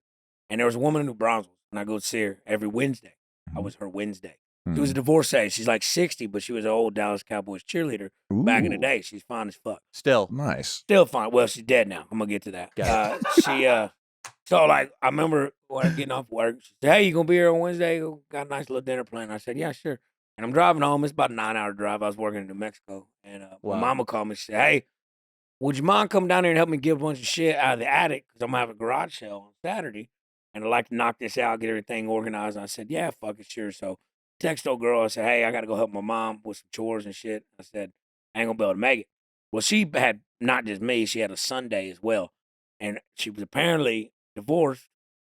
And there was a woman in New Braunfels, and I go see her every Wednesday. I was her Wednesday. She was a divorcee. She's like 60, but she was an old Dallas Cowboys cheerleader back in the day. She's fine as fuck. Still. Nice. Still fine. Well, she's dead now. I'm going to get to that. So like, I remember when I'm getting off work, she said, "Hey, you going to be here on Wednesday? Got a nice little dinner planned." I said, "Yeah, sure." And I'm driving home. It's about a 9-hour drive. I was working in New Mexico. And my mama called me. She said, "Hey, would you mind coming down here and help me get a bunch of shit out of the attic? Because I'm going to have a garage sale on Saturday. And I'd like to knock this out, get everything organized." And I said, "Yeah, fuck it, sure." So text old girl. I said, "Hey, I got to go help my mom with some chores and shit." I said, "I ain't going to be able to make it." Well, she had not just me. She had a Sunday as well. And she was apparently divorced,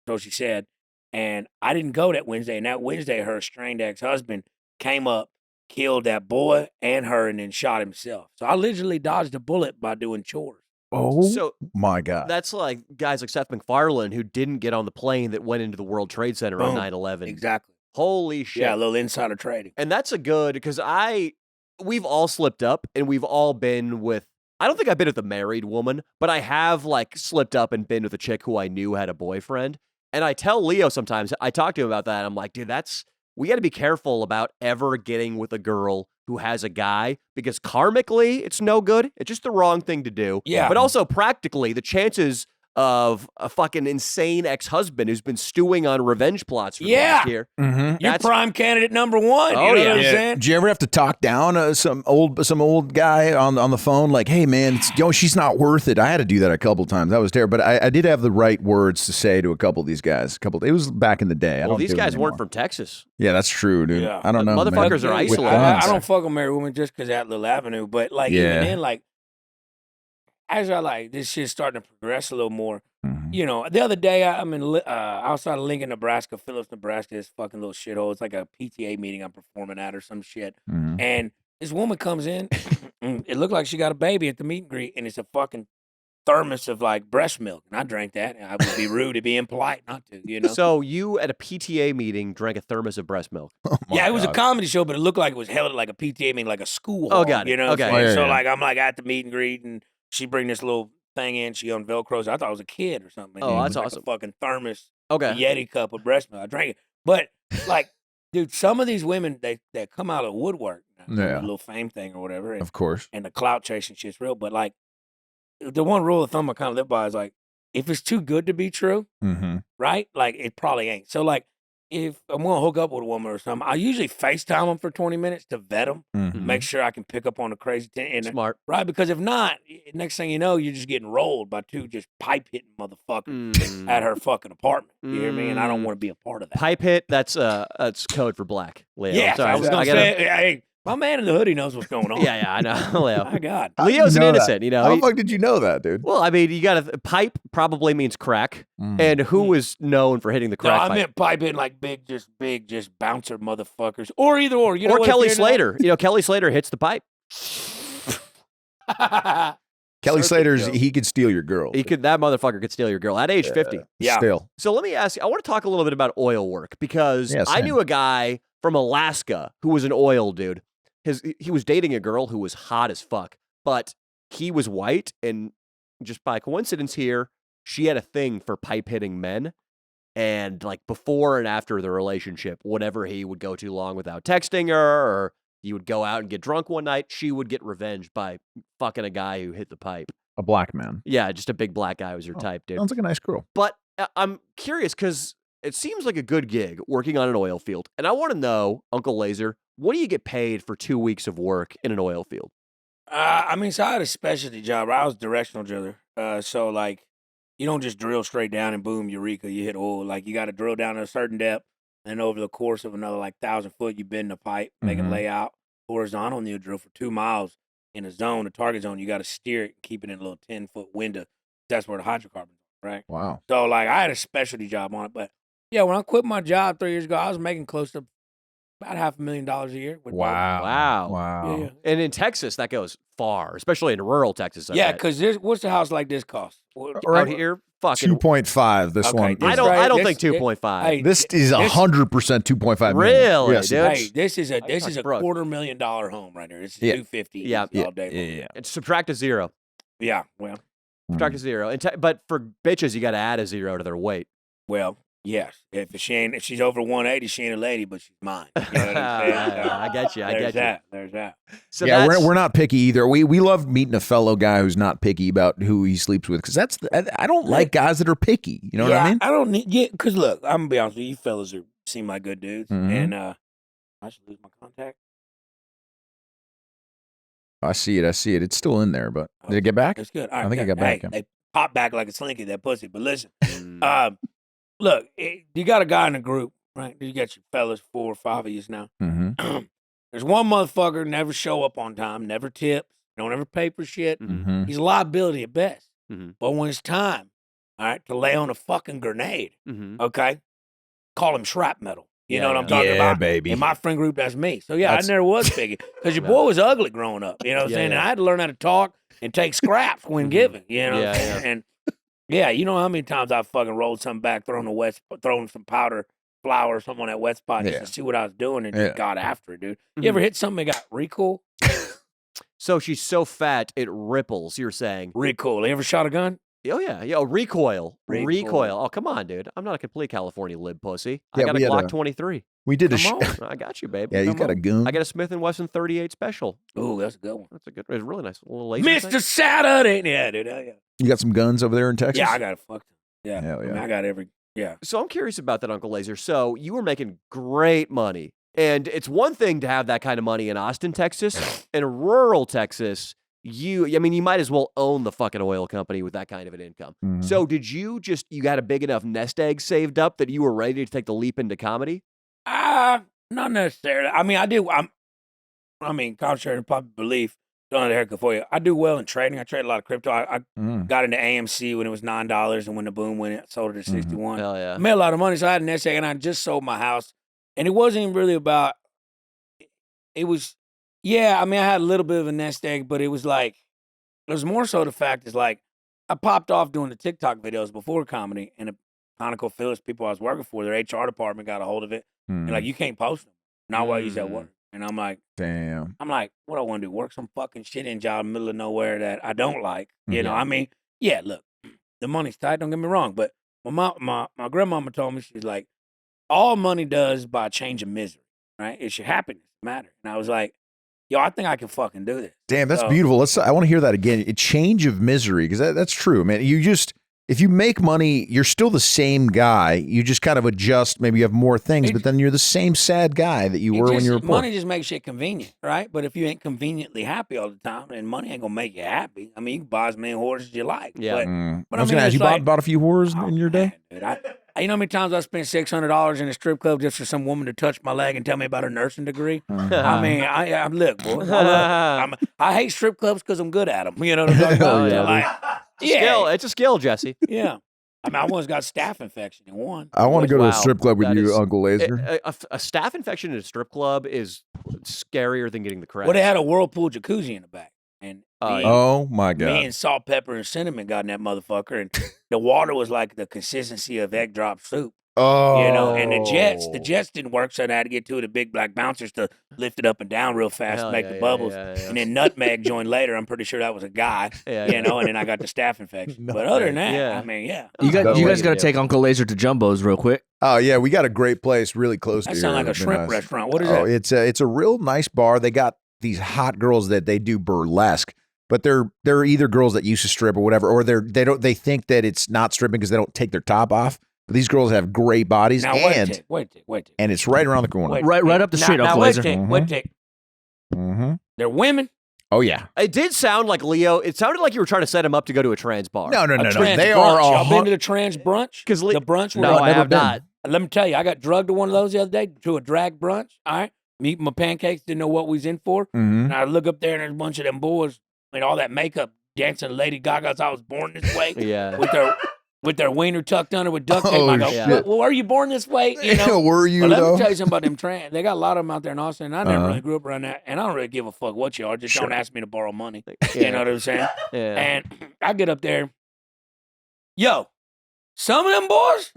so she said. And I didn't go that Wednesday. And that Wednesday, her estranged ex-husband came up, killed that boy and her, and then shot himself. So I literally dodged a bullet by doing chores. Oh, So my God. that's like guys like Seth MacFarlane who didn't get on the plane that went into the World Trade Center on Boom. 9/11. Exactly. Holy shit. Yeah, a little insider trading. And that's a good, because we've all slipped up and we've all been with, I don't think I've been with a married woman, but I have like slipped up and been with a chick who I knew had a boyfriend. And I tell Leo sometimes, I talk to him about that. I'm like, dude, we got to be careful about ever getting with a girl who has a guy, because karmically it's no good. It's just the wrong thing to do. Yeah. But also practically, the chances of a fucking insane ex-husband who's been stewing on revenge plots for the last year. You're That's- prime candidate number one. Oh, you know yeah. what I'm Yeah. saying? Did you ever have to talk down some old guy on the phone? Like, hey man, she's not worth it. I had to do that a couple times. That was terrible. But I did have the right words to say to a couple of these guys. It was back in the day. Well, these guys weren't from Texas. Yeah, that's true, dude. Yeah. I don't know. Motherfuckers man. are With isolated. guns. I don't fuck with married women just because that little avenue. But like even then, like as I like this shit's starting to progress a little more. Mhm. You know, the other day I'm in outside of Lincoln, Nebraska, Phillips, Nebraska. This fucking little shithole. It's like a PTA meeting I'm performing at or some shit. Mhm. And this woman comes in. And it looked like she got a baby at the meet and greet, and it's a fucking thermos of like breast milk. And I drank that. And I would be rude to be impolite not to. You know. So you at a PTA meeting drank a thermos of breast milk. Oh, my Yeah, it was a God. comedy show, but it looked like it was held at like a PTA meeting, like a school. Oh, hall, got it. You know what Okay. I'm saying? Oh, yeah, So yeah. like I'm like at the meet and greet, and she bring this little thing in. She on Velcros. I thought it was a kid or something. Oh, It that's was like awesome. A fucking thermos, Okay. Yeti cup of breast milk. I drank it, but like, dude, some of these women they come out of woodwork, Yeah. a little fame thing or whatever, Of course. and the clout chasing shit's real. But like, the one rule of thumb I kind of live by is like, if it's too good to be true, Mm-hmm. right? Like it probably ain't. So like, if I'm gonna hook up with a woman or something, I usually FaceTime them for 20 minutes to vet them, Mm-hmm. make sure I can pick up on the crazy thing. And, Smart. right? Because if not, next thing you know, you're just getting rolled by two just pipe hitting motherfuckers at her fucking apartment. You hear me? And I don't want to be a part of that. Pipe hit. That's code for black. Leo. Yeah, Sorry, I was gonna gotta- say, hey, my man in the hoodie knows what's going on. Yeah, I know, Leo. My God. How did Leo's you an know that? innocent, you know. How He- the fuck did you know that, dude? well, I mean, you got to pipe probably means crack, and who is known for hitting the No, crack I pipe? meant pipe hitting like big, just bouncer motherfuckers, or either or. You know, or what, Kelly if you're in Slater. You know, Kelly Slater hits the pipe. the- Kelly Circuit Slater's joke. he could steal your girl. He could. That motherfucker could steal your girl at age 50. Yeah. Still. So let me ask you. I want to talk a little bit about oil work because Yeah, I same. knew a guy from Alaska who was an oil dude. He was dating a girl who was hot as fuck, but he was white, and just by coincidence here, she had a thing for pipe hitting men. And like before and after the relationship, whenever he would go too long without texting her, or he would go out and get drunk one night, she would get revenge by fucking a guy who hit the pipe. A black man. Yeah, just a big black guy was her Oh, type, dude. Sounds like a nice girl. But I'm curious because it seems like a good gig working on an oil field. And I want to know, Uncle Lazer, what do you get paid for 2 weeks of work in an oil field? I mean, so I had a specialty job. I was a directional driller. So like, you don't just drill straight down and boom, eureka, you hit oil. Like you got to drill down to a certain depth, and over the course of another like 1,000 foot, you bend the pipe, make it lay out horizontal, and you drill for 2 miles in a zone, a target zone. You got to steer it, keep it in a little 10-foot window. That's where the hydrocarbons are, right? Wow. So like, I had a specialty job on it, but yeah, when I quit my job 3 years ago, I was making close to about $500,000 a year. With Wow. Wow. Yeah. And in Texas, that goes far, especially in rural Texas. I Yeah, bet. because what's the house like this cost? out here, fucking. 2.5. This Okay, one. this I don't. I don't this- think 2.5. Hey, This is 100% 2.5 million. Really, Yes, dude? it Hey, is. this is a fucking broke. $250,000 home right here. This is Yeah. 250 Yeah. all day long. Yeah. And subtract a zero. Yeah, well, Subtract a zero. And but for bitches, you got to add a zero to their weight. yes. If she's over 180, she ain't a lady, but she's mine. You know what I'm saying? So, I get you. I there's get you. that. There's that. So Yeah, that's, we're not picky either. We love meeting a fellow guy who's not picky about who he sleeps with because I don't like guys that are picky. You know what I mean? I don't need, because look, I'm going to be honest with you, fellas seem like good dudes. Mhm. And I should lose my contact. I see it. It's still in there, but did it get back? It's good. All I right, think it good. got back, Hey, yeah. they pop back like a slinky, that pussy. But listen, Mm. look, you got a guy in a group, right? You got your fellas, 4 or 5 of you now. Mm-hmm. There's one motherfucker never show up on time, never tips, don't ever pay for shit. Mm-hmm. He's a liability at best. Mhm. But when it's time, all right, to lay on a fucking grenade, Mhm. okay, call him shrapnel. You Yeah, know what I'm yeah. talking Yeah, about? baby. In my friend group, that's me. So yeah, That's- I never was picky because your Yeah. boy was ugly growing up. You know what I'm Yeah, saying? yeah. And I had to learn how to talk and take scraps when Mhm. given. You know what I'm Yeah, saying? And yeah, you know how many times I fucking rolled something back, thrown some powder, flour, or something on that wet spot just Yeah. to see what I was doing and Yeah. just got after it, dude. Mhm. You ever hit something that got recoil? So she's so fat it ripples. You're saying? Recoil. You ever shot a gun? Oh yeah, yeah. Recoil. Recoil. Oh come on, dude. I'm not a complete California lib pussy. I Yeah, got a we had Glock a- 23. We did a Come on. I got you, baby. Yeah, he's Come got a on. goon. I got a Smith & Wesson 38 special. Ooh, that's a good one. That's a good. It's really nice. A little laser. Mr. Saturday. Yeah, dude. Yeah. You got some guns over there in Texas? Yeah, I got a fuck. Yeah, Hell yeah. I got every. Yeah. So I'm curious about that, Uncle Lazer. So you were making great money. And it's one thing to have that kind of money in Austin, Texas. In rural Texas, you might as well own the fucking oil company with that kind of an income. Mhm. So did you got a big enough nest egg saved up that you were ready to take the leap into comedy? Not necessarily. I mean, I do. Contrary to popular belief, don't have the haircut for you. I do well in trading. I trade a lot of crypto. I got into AMC when it was $9, and when the boom went, I sold it at 61. Hell yeah. I made a lot of money, so I had a nest egg, and I just sold my house. And it wasn't even really about. It was, I had a little bit of a nest egg, but it was like, it was more so the fact is like, I popped off doing the TikTok videos before comedy, and the ConocoPhillips people I was working for, their HR department got a hold of it, and like, you can't post them, not while you're at work. And I'm like, damn. I'm like, what do I want to do? Work some fucking shit in job in the middle of nowhere that I don't like. You know, I mean, look, the money's tight, don't get me wrong, but my grandmama told me, she's like, all money does by changing misery, right? It's your happiness matter. And I was like, yo, I think I can fucking do this. Damn, that's beautiful. I want to hear that again. A change of misery, because that's true, man. If you make money, you're still the same guy. You just kind of adjust. Maybe you have more things, but then you're the same sad guy that you were when you were poor. Money just makes shit convenient, right? But if you ain't conveniently happy all the time, then money ain't gonna make you happy. I mean, you can buy as many horses as you like. Yeah. But I was gonna ask you, bought a few whores in your day? Dude, you know how many times I spent $600 in a strip club just for some woman to touch my leg and tell me about her nursing degree? I mean, I look, boy, I hate strip clubs because I'm good at them. You know what I'm talking about? Skill. It's a skill, Jesse. Yeah. I mean, I once got staph infection in one. I want to go to a strip club with you, Uncle Lazer. A staph infection in a strip club is scarier than getting the crap. Well, they had a whirlpool jacuzzi in the back. And oh, my God. Me and salt, pepper, and cinnamon got in that motherfucker. And the water was like the consistency of egg drop soup. Oh. You know, and the jets didn't work, so I had to get two of the big black bouncers to lift it up and down real fast to make the bubbles. And then Nutmeg joined later. I'm pretty sure that was a guy, you know, and then I got the staph infection. But other than that, I mean, You guys got to take Uncle Lazer to Jumbo's real quick. Oh, yeah, we got a great place really close to That here. sounds like a shrimp restaurant. What is that? It's a real nice bar. They got these hot girls that they do burlesque. But they're either girls that used to strip or whatever, or they think that it's not stripping because they don't take their top off. But these girls have great bodies, now, and wait. And it's right around the corner, right up the street, Uncle Lazer. Wait. They're women. Oh yeah, it did sound like Leo. It sounded like you were trying to set him up to go to a trans bar. No. They Brunch. are all. Y'all been to the trans brunch? Because the brunch. No, I have not. Let me tell you, I got drugged to one of those the other day to a drag brunch. All right, me eating my pancakes, didn't know what we was in for, and I look up there and there's a bunch of them boys with all that makeup dancing Lady Gaga's "I Was Born This Way." With their wiener tucked under with duct tape. I go, well, were you born this way? You know? Were you? Let me tell you something about them trans. They got a lot of them out there in Austin. And I never really grew up around that, and I don't really give a fuck what you are. Just don't ask me to borrow money. You know what I'm saying? And I get up there. Yo, some of them boys,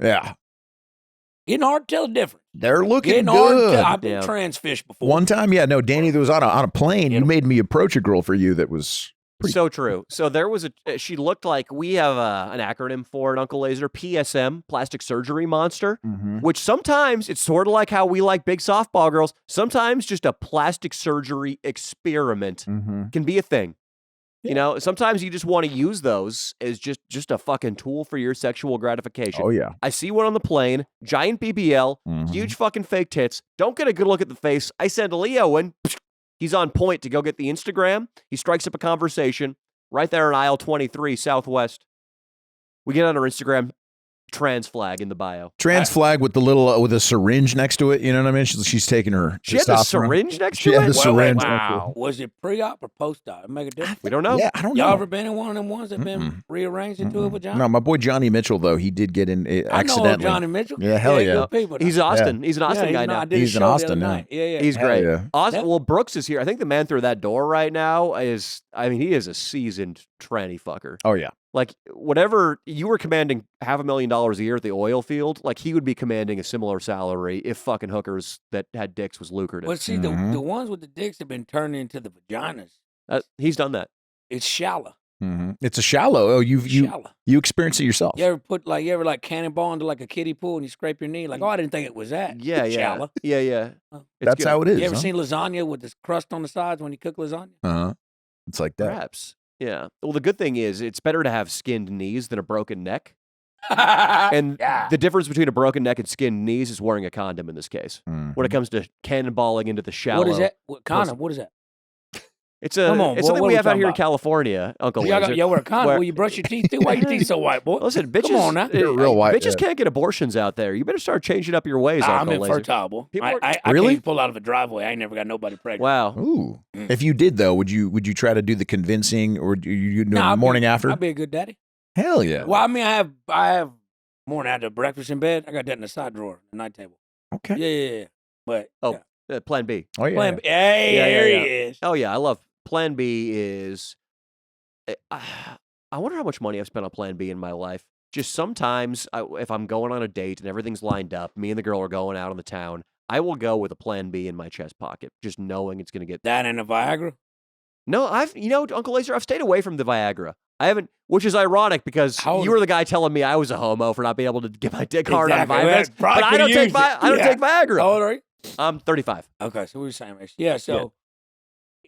getting hard to tell the difference. They're looking getting good. I've been trans fish before. One time, Danny, that was on a plane. You made me approach a girl for you that was. So true. So there was she looked like, we have an acronym for it, Uncle Lazer, PSM, plastic surgery monster, which sometimes it's sort of like how we like big softball girls. Sometimes just a plastic surgery experiment can be a thing. You know, sometimes you just want to use those as just a fucking tool for your sexual gratification. Oh, yeah. I see one on the plane, giant BBL, huge fucking fake tits. Don't get a good look at the face. I send Leo in. He's on point to go get the Instagram. He strikes up a conversation right there in aisle 23, Southwest. We get on her Instagram, trans flag in the bio. Trans flag with the little with a syringe next to it. You know what I mean? She's taking her. She had the syringe next to it? She had the syringe. Wow. Was it pre-op or post-op? Make a difference. We don't know. Yeah, I don't know. Y'all ever been in one of them ones that been rearranged into a vagina? No, my boy Johnny Mitchell though, he did get in accidentally. I know Johnny Mitchell. Yeah, hell yeah. Good people, he's Austin. He's an Austin guy now. He's in Austin now. Yeah. He's great. Yeah. Austin, well, Brooks is here. I think the man through that door right now he is a seasoned tranny fucker. Oh yeah. Like, whatever you were commanding $500,000 a year at the oil field, like, he would be commanding a similar salary if fucking hookers that had dicks was lucrative. Well, see, the ones with the dicks have been turned into the vaginas. He's done that. It's shallow. It's a shallow. Oh, you experience it yourself. You ever cannonball into like a kiddie pool and you scrape your knee? Like, oh, I didn't think it was that. Yeah, it's shallow. Yeah. That's how it is. You ever seen lasagna with this crust on the sides when you cook lasagna? It's like that. Perhaps. Yeah. Well, the good thing is it's better to have skinned knees than a broken neck. And the difference between a broken neck and skinned knees is wearing a condom in this case. When it comes to cannonballing into the shallow. What is that? What condom? What is that? It's something we have out here in California, Uncle Lazer. Y'all wear a condom. Will you brush your teeth too? Why your teeth so white, boy? Listen, bitches, come on now. You're real white. Bitches can't get abortions out there. You better start changing up your ways, I'm Uncle Lazer. infertile, boy. I really can't pull out of a driveway. I ain't never got nobody pregnant. Wow. Ooh. If you did though, would you try to do the convincing, or do you do the morning after? I'd be a good daddy. Hell yeah. Well, I mean, I have morning after breakfast in bed. I got that in the side drawer, the night table. Okay. Yeah. But Plan B. Oh yeah. Plan B. Hey, there he is. Oh yeah, I love Plan B. Is I wonder how much money I've spent on Plan B in my life. Just sometimes, if I'm going on a date and everything's lined up, me and the girl are going out on the town, I will go with a Plan B in my chest pocket, just knowing it's going to get that and a Viagra. No, Uncle Lazer, I've stayed away from the Viagra. I haven't, which is ironic because you were the guy telling me I was a homo for not being able to get my dick hard on Viagra. But I don't take Viagra. How old are you? I'm 35. Okay, so we're the same age. Yeah, so,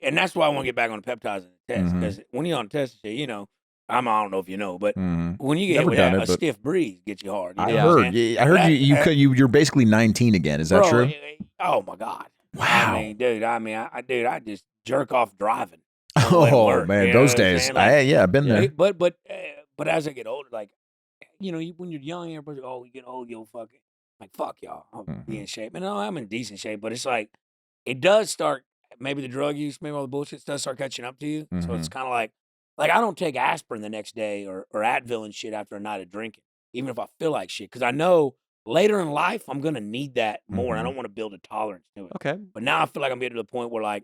and that's why I want to get back on the peptides and the test, because when you're on the test, I don't know if you know, but when you get a stiff breeze, gets you hard. I heard you're basically 19 again. Is that true? Oh my God! Wow. I just jerk off driving. Oh man, those days. I've been there. But as I get older, like when you're young, everybody's you get old, you'll fucking fuck y'all. I'll be in shape, and I'm in decent shape. But it's like it does start. Maybe the drug use, maybe all the bullshit does start catching up to you. So it's kind of like I don't take aspirin the next day or Advil and shit after a night of drinking, even if I feel like shit, because I know later in life I'm gonna need that more. And I don't want to build a tolerance to it. Okay. But now I feel like I'm getting to the point where I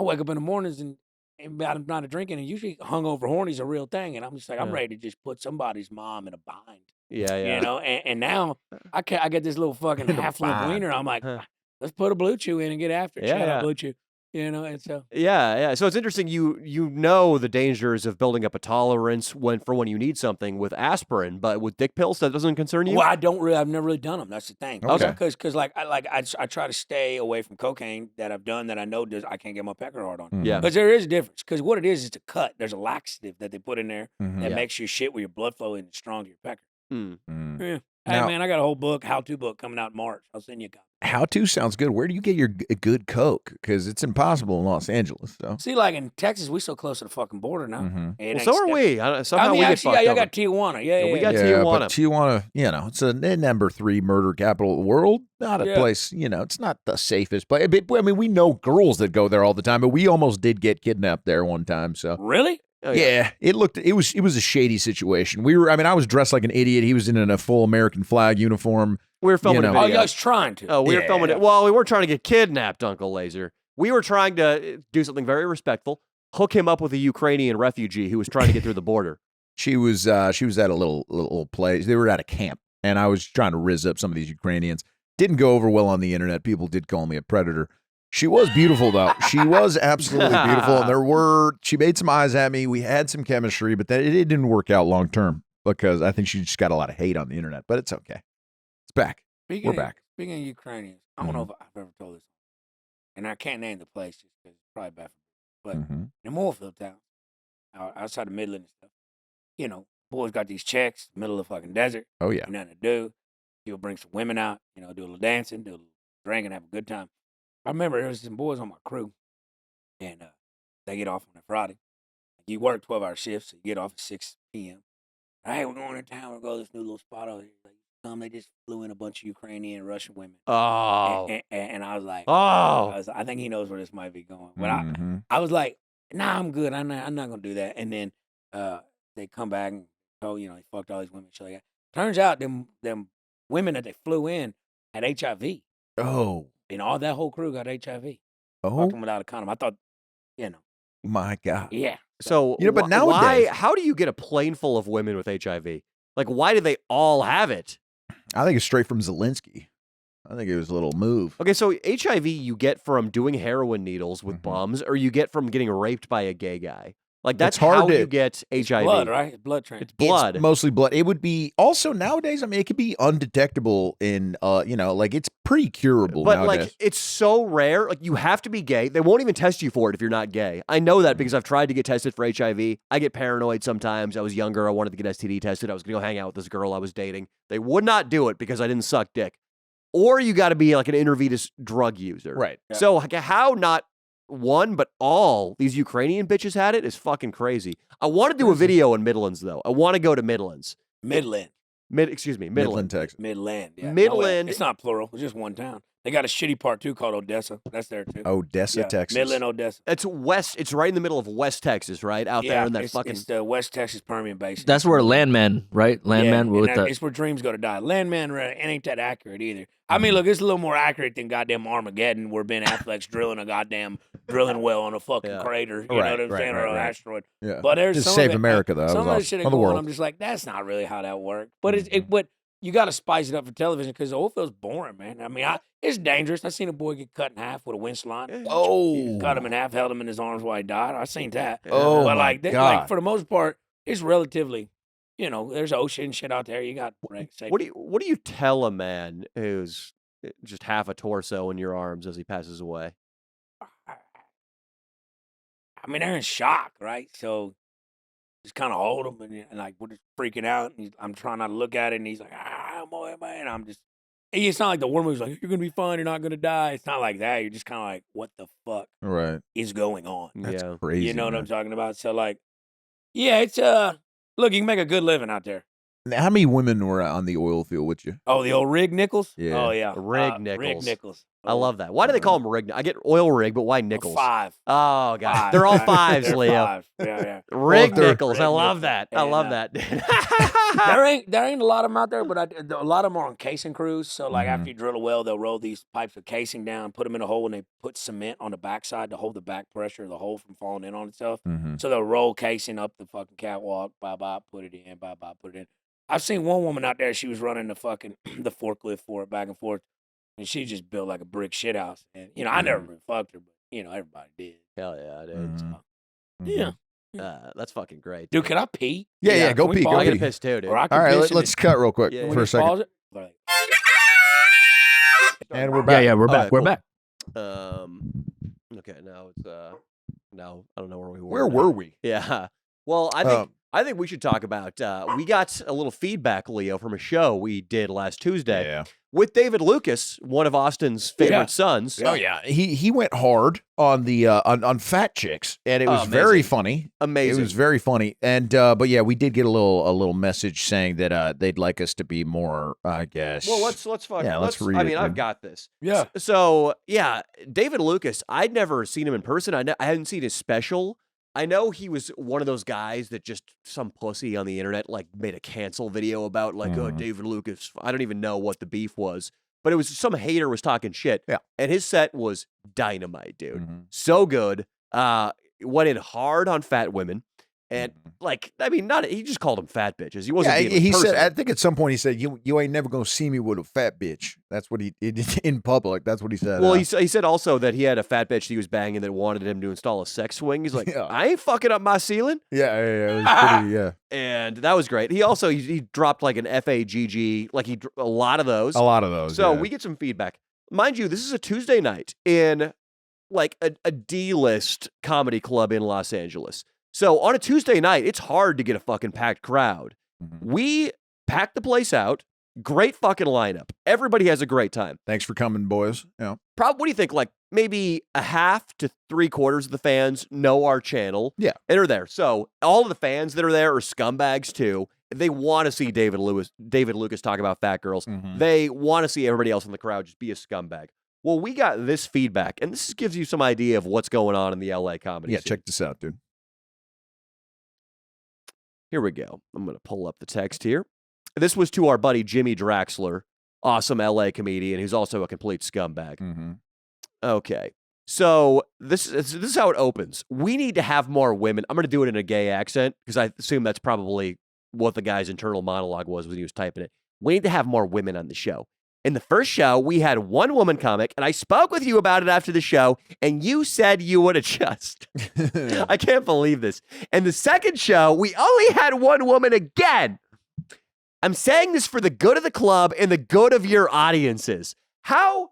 wake up in the mornings and I'm not drinking, and usually hungover horny's a real thing, and I'm just like I'm ready to just put somebody's mom in a bind. Yeah. And now I get this little fucking half limp wiener. I'm like, let's put a Blue Chew in and get after it. Shout out Blue Chew. And so So it's interesting. You know the dangers of building up a tolerance when you need something with aspirin, but with dick pills that doesn't concern you. Well, I've never really done them. That's the thing. Okay. Because I try to stay away from cocaine that I've done that I know I can't get my pecker hard on. Yeah. Because there is a difference. Because what it is a cut. There's a laxative that they put in there that makes your shit where your blood flow isn't strong to your pecker. Yeah. Hey man, I got a whole how-to book coming out in March. I'll send you a copy. How-to sounds good. Where do you get your good coke? Because it's impossible in Los Angeles. So. See, like in Texas, we so close to the fucking border now. Well, so are we. Somehow we get fucked over. I got Tijuana. Yeah, we got Tijuana. But Tijuana, it's a number 3 murder capital of the world. Not a place, it's not the safest place. I mean, we know girls that go there all the time, but we almost did get kidnapped there one time. So really? Oh, yeah, it was a shady situation. I was dressed like an idiot. He was in a full American flag uniform. We were filming a video. Oh, you guys trying to? Oh, we were filming it. Well, we weren't trying to get kidnapped, Uncle Lazer. We were trying to do something very respectful. Hook him up with a Ukrainian refugee who was trying to get through the border. She was at a little place. They were at a camp, and I was trying to rizz up some of these Ukrainians. Didn't go over well on the internet. People did call me a predator. She was beautiful, though. She was absolutely beautiful. And she made some eyes at me. We had some chemistry, but it didn't work out long term because I think she just got a lot of hate on the internet. But it's okay. It's back. We're back. Speaking of Ukrainians, I don't know if I've ever told this, and I can't name the place just because it's probably bad for me. But in Moorfield town, outside of Midland and stuff, boys got these checks, middle of the fucking desert. Oh, yeah. Nothing to do. You'll bring some women out, do a little dancing, do a little drinking, have a good time. I remember there was some boys on my crew, and they get off on a Friday. You work 12-hour shifts, so you get off at 6 p.m. Hey, we're going to town. We're going to this new little spot over here. They just flew in a bunch of Ukrainian and Russian women. Oh. And I was like, I think he knows where this might be going. But I was like, nah, I'm good. I'm not going to do that. And then they come back and he fucked all these women. Shit like that. Turns out them women that they flew in had HIV. Oh. And all that whole crew got HIV. Oh. Fucked them without a condom. I thought, My God. Yeah. So, but nowadays, how do you get a plane full of women with HIV? Like, why do they all have it? I think it's straight from Zelensky. I think it was a little move. Okay, so HIV you get from doing heroin needles with bums, or you get from getting raped by a gay guy. Like that's It's hard how to- you get HIV. Blood, right? It's blood transfusion. It's blood. It's mostly blood. It would be also nowadays. I mean, it could be undetectable in, like it's pretty curable But nowadays. like it's so rare. Like you have to be gay. They won't even test you for it if you're not gay. I know that because I've tried to get tested for HIV. I get paranoid sometimes. I was younger. I wanted to get STD tested. I was going to go hang out with this girl I was dating. They would not do it because I didn't suck dick. Or you got to be like an intravenous drug user. Right. Yeah. So how not one, but all these Ukrainian bitches had it is fucking crazy. I want to do a video in Midlands, though. I want to go to Midlands. Midland. Midland, Texas. Midland. Yeah. Midland. No, it's not plural. It's just one town. They got a shitty part too called Odessa. That's there too. Odessa, Yeah, Texas. Midland, Odessa. It's west. It's right in the middle of West Texas, right out there in that it's the West Texas Permian Basin. That's where Landman, right? Landman with and the. it's where dreams go to die. Landman, it ain't that accurate either. I mean, look, it's a little more accurate than goddamn Armageddon, where Ben Affleck's drilling a goddamn drilling well on a fucking crater. You know what I'm saying, or an asteroid. Yeah. But there's Just some save of it, America, though. Some That of was the shit all- that of the go on, world. I'm just like, that's not really how that works. But but you got to spice it up for television because the oil field's boring, man. I mean, it's dangerous. I seen a boy get cut in half with a winch line. Oh. Cut him in half, held him in his arms while he died. I seen that. Oh, but my like, God. for the most part, it's relatively, there's ocean shit out there. You got What do you tell a man who's just half a torso in your arms as he passes away? I mean, they're in shock, right? So just kind of hold him and like we're just freaking out. And I'm trying not to look at it, and he's like, boy, man. I'm just. It's not like the war movie's like, you're gonna be fine, you're not gonna die. It's not like that. You're just kind of like, what the fuck Right. is going on? That's Yeah. crazy. You know what man. I'm talking about? So like, yeah, it's look, you can make a good living out there. Now, how many women were on the oil field with you? Oh, the old Rig Nichols? Yeah. Oh yeah. Rig Rig Nichols. Nichols. I love that. Why do they call him rig? I get oil rig, but why nickels? 5. Oh god, Five. they're all fives, They're Leo. 5. Yeah. Rig they're- nickels. I Rig love nickels. that. I And, love that. there ain't a lot of them out there, but a lot of them are on casing crews. So like Mm-hmm. after you drill a well, they'll roll these pipes of casing down, put them in a hole, and they put cement on the backside to hold the back pressure of the hole from falling in on itself. Mm-hmm. So they'll roll casing up the fucking catwalk, put it in, put it in. I've seen one woman out there. She was running the fucking the forklift for it back and forth, and she just built like a brick shit house. And I never really fucked her, but everybody did. Hell yeah, dude. Mhm. So, Mm-hmm. yeah, That's fucking great. dude, can I pee? Yeah, go can we pee, pause go I it? gotta pee. piss too, dude. Or I can All right, piss in let's it. cut real quick Yeah. Can we for a just second. pause it? Like, And we're back. Yeah, we're back. Alright, We're cool. back. Okay, now it's no, I don't know where we were. Where now. were we? Yeah. Well, I think we should talk about. We got a little feedback, Leo, from a show we did last Tuesday Yeah. with David Lucas, one of Austin's favorite sons. Oh yeah, he went hard on the on fat chicks, and it was very amazing. funny. Amazing. It was very funny, and but yeah, we did get a little message saying that they'd like us to be more. I guess. Well, let's fucking. Yeah, let's read I it, mean, I've then. got this. Yeah. So yeah, David Lucas. I'd never seen him in person. I hadn't seen his special. I know he was one of those guys that just some pussy on the internet like made a cancel video about like, oh, Mhm. David Lucas. I don't even know what the beef was, but it was some hater was talking shit. Yeah. And his set was dynamite, dude. Mhm. So good. Went in hard on fat women. And like, I mean, he just called them fat bitches. He wasn't. Yeah, being a he said. person. I think at some point he said, "You ain't never gonna see me with a fat bitch." That's what he did in public. That's what he said. Well, he said also that he had a fat bitch he was banging that wanted him to install a sex swing. He's like, Yeah. I ain't fucking up my ceiling. yeah, it was pretty. Yeah, And that was great. He also he dropped like an FAGG, like a lot of those. a lot of those. So yeah. we get some feedback. Mind you, this is a Tuesday night in like a D-list comedy club in Los Angeles. So on a Tuesday night, it's hard to get a fucking packed crowd. Mhm. We packed the place out. Great fucking lineup. Everybody has a great time. Thanks for coming, boys. Yeah, What do you think? Like maybe a half to 3/4 of the fans know our channel. Yeah. And are there. So all of the fans that are there are scumbags too. They want to see David Lucas talk about fat girls. Mhm. They want to see everybody else in the crowd just be a scumbag. Well, we got this feedback, and this gives you some idea of what's going on in the LA comedy yeah. scene. Check this out, dude. Here we go. I'm going to pull up the text here. This was to our buddy Jimmy Draxler, awesome LA comedian who's also a complete scumbag. Mm-hmm. Okay. So this is how it opens. We need to have more women. I'm going to do it in a gay accent because I assume that's probably what the guy's internal monologue was when he was typing it. We need to have more women on the show. In the first show, we had one woman comic, and I spoke with you about it after the show, and you said you would adjust. I can't believe this. And the second show, we only had one woman again. I'm saying this for the good of the club and the good of your audiences. How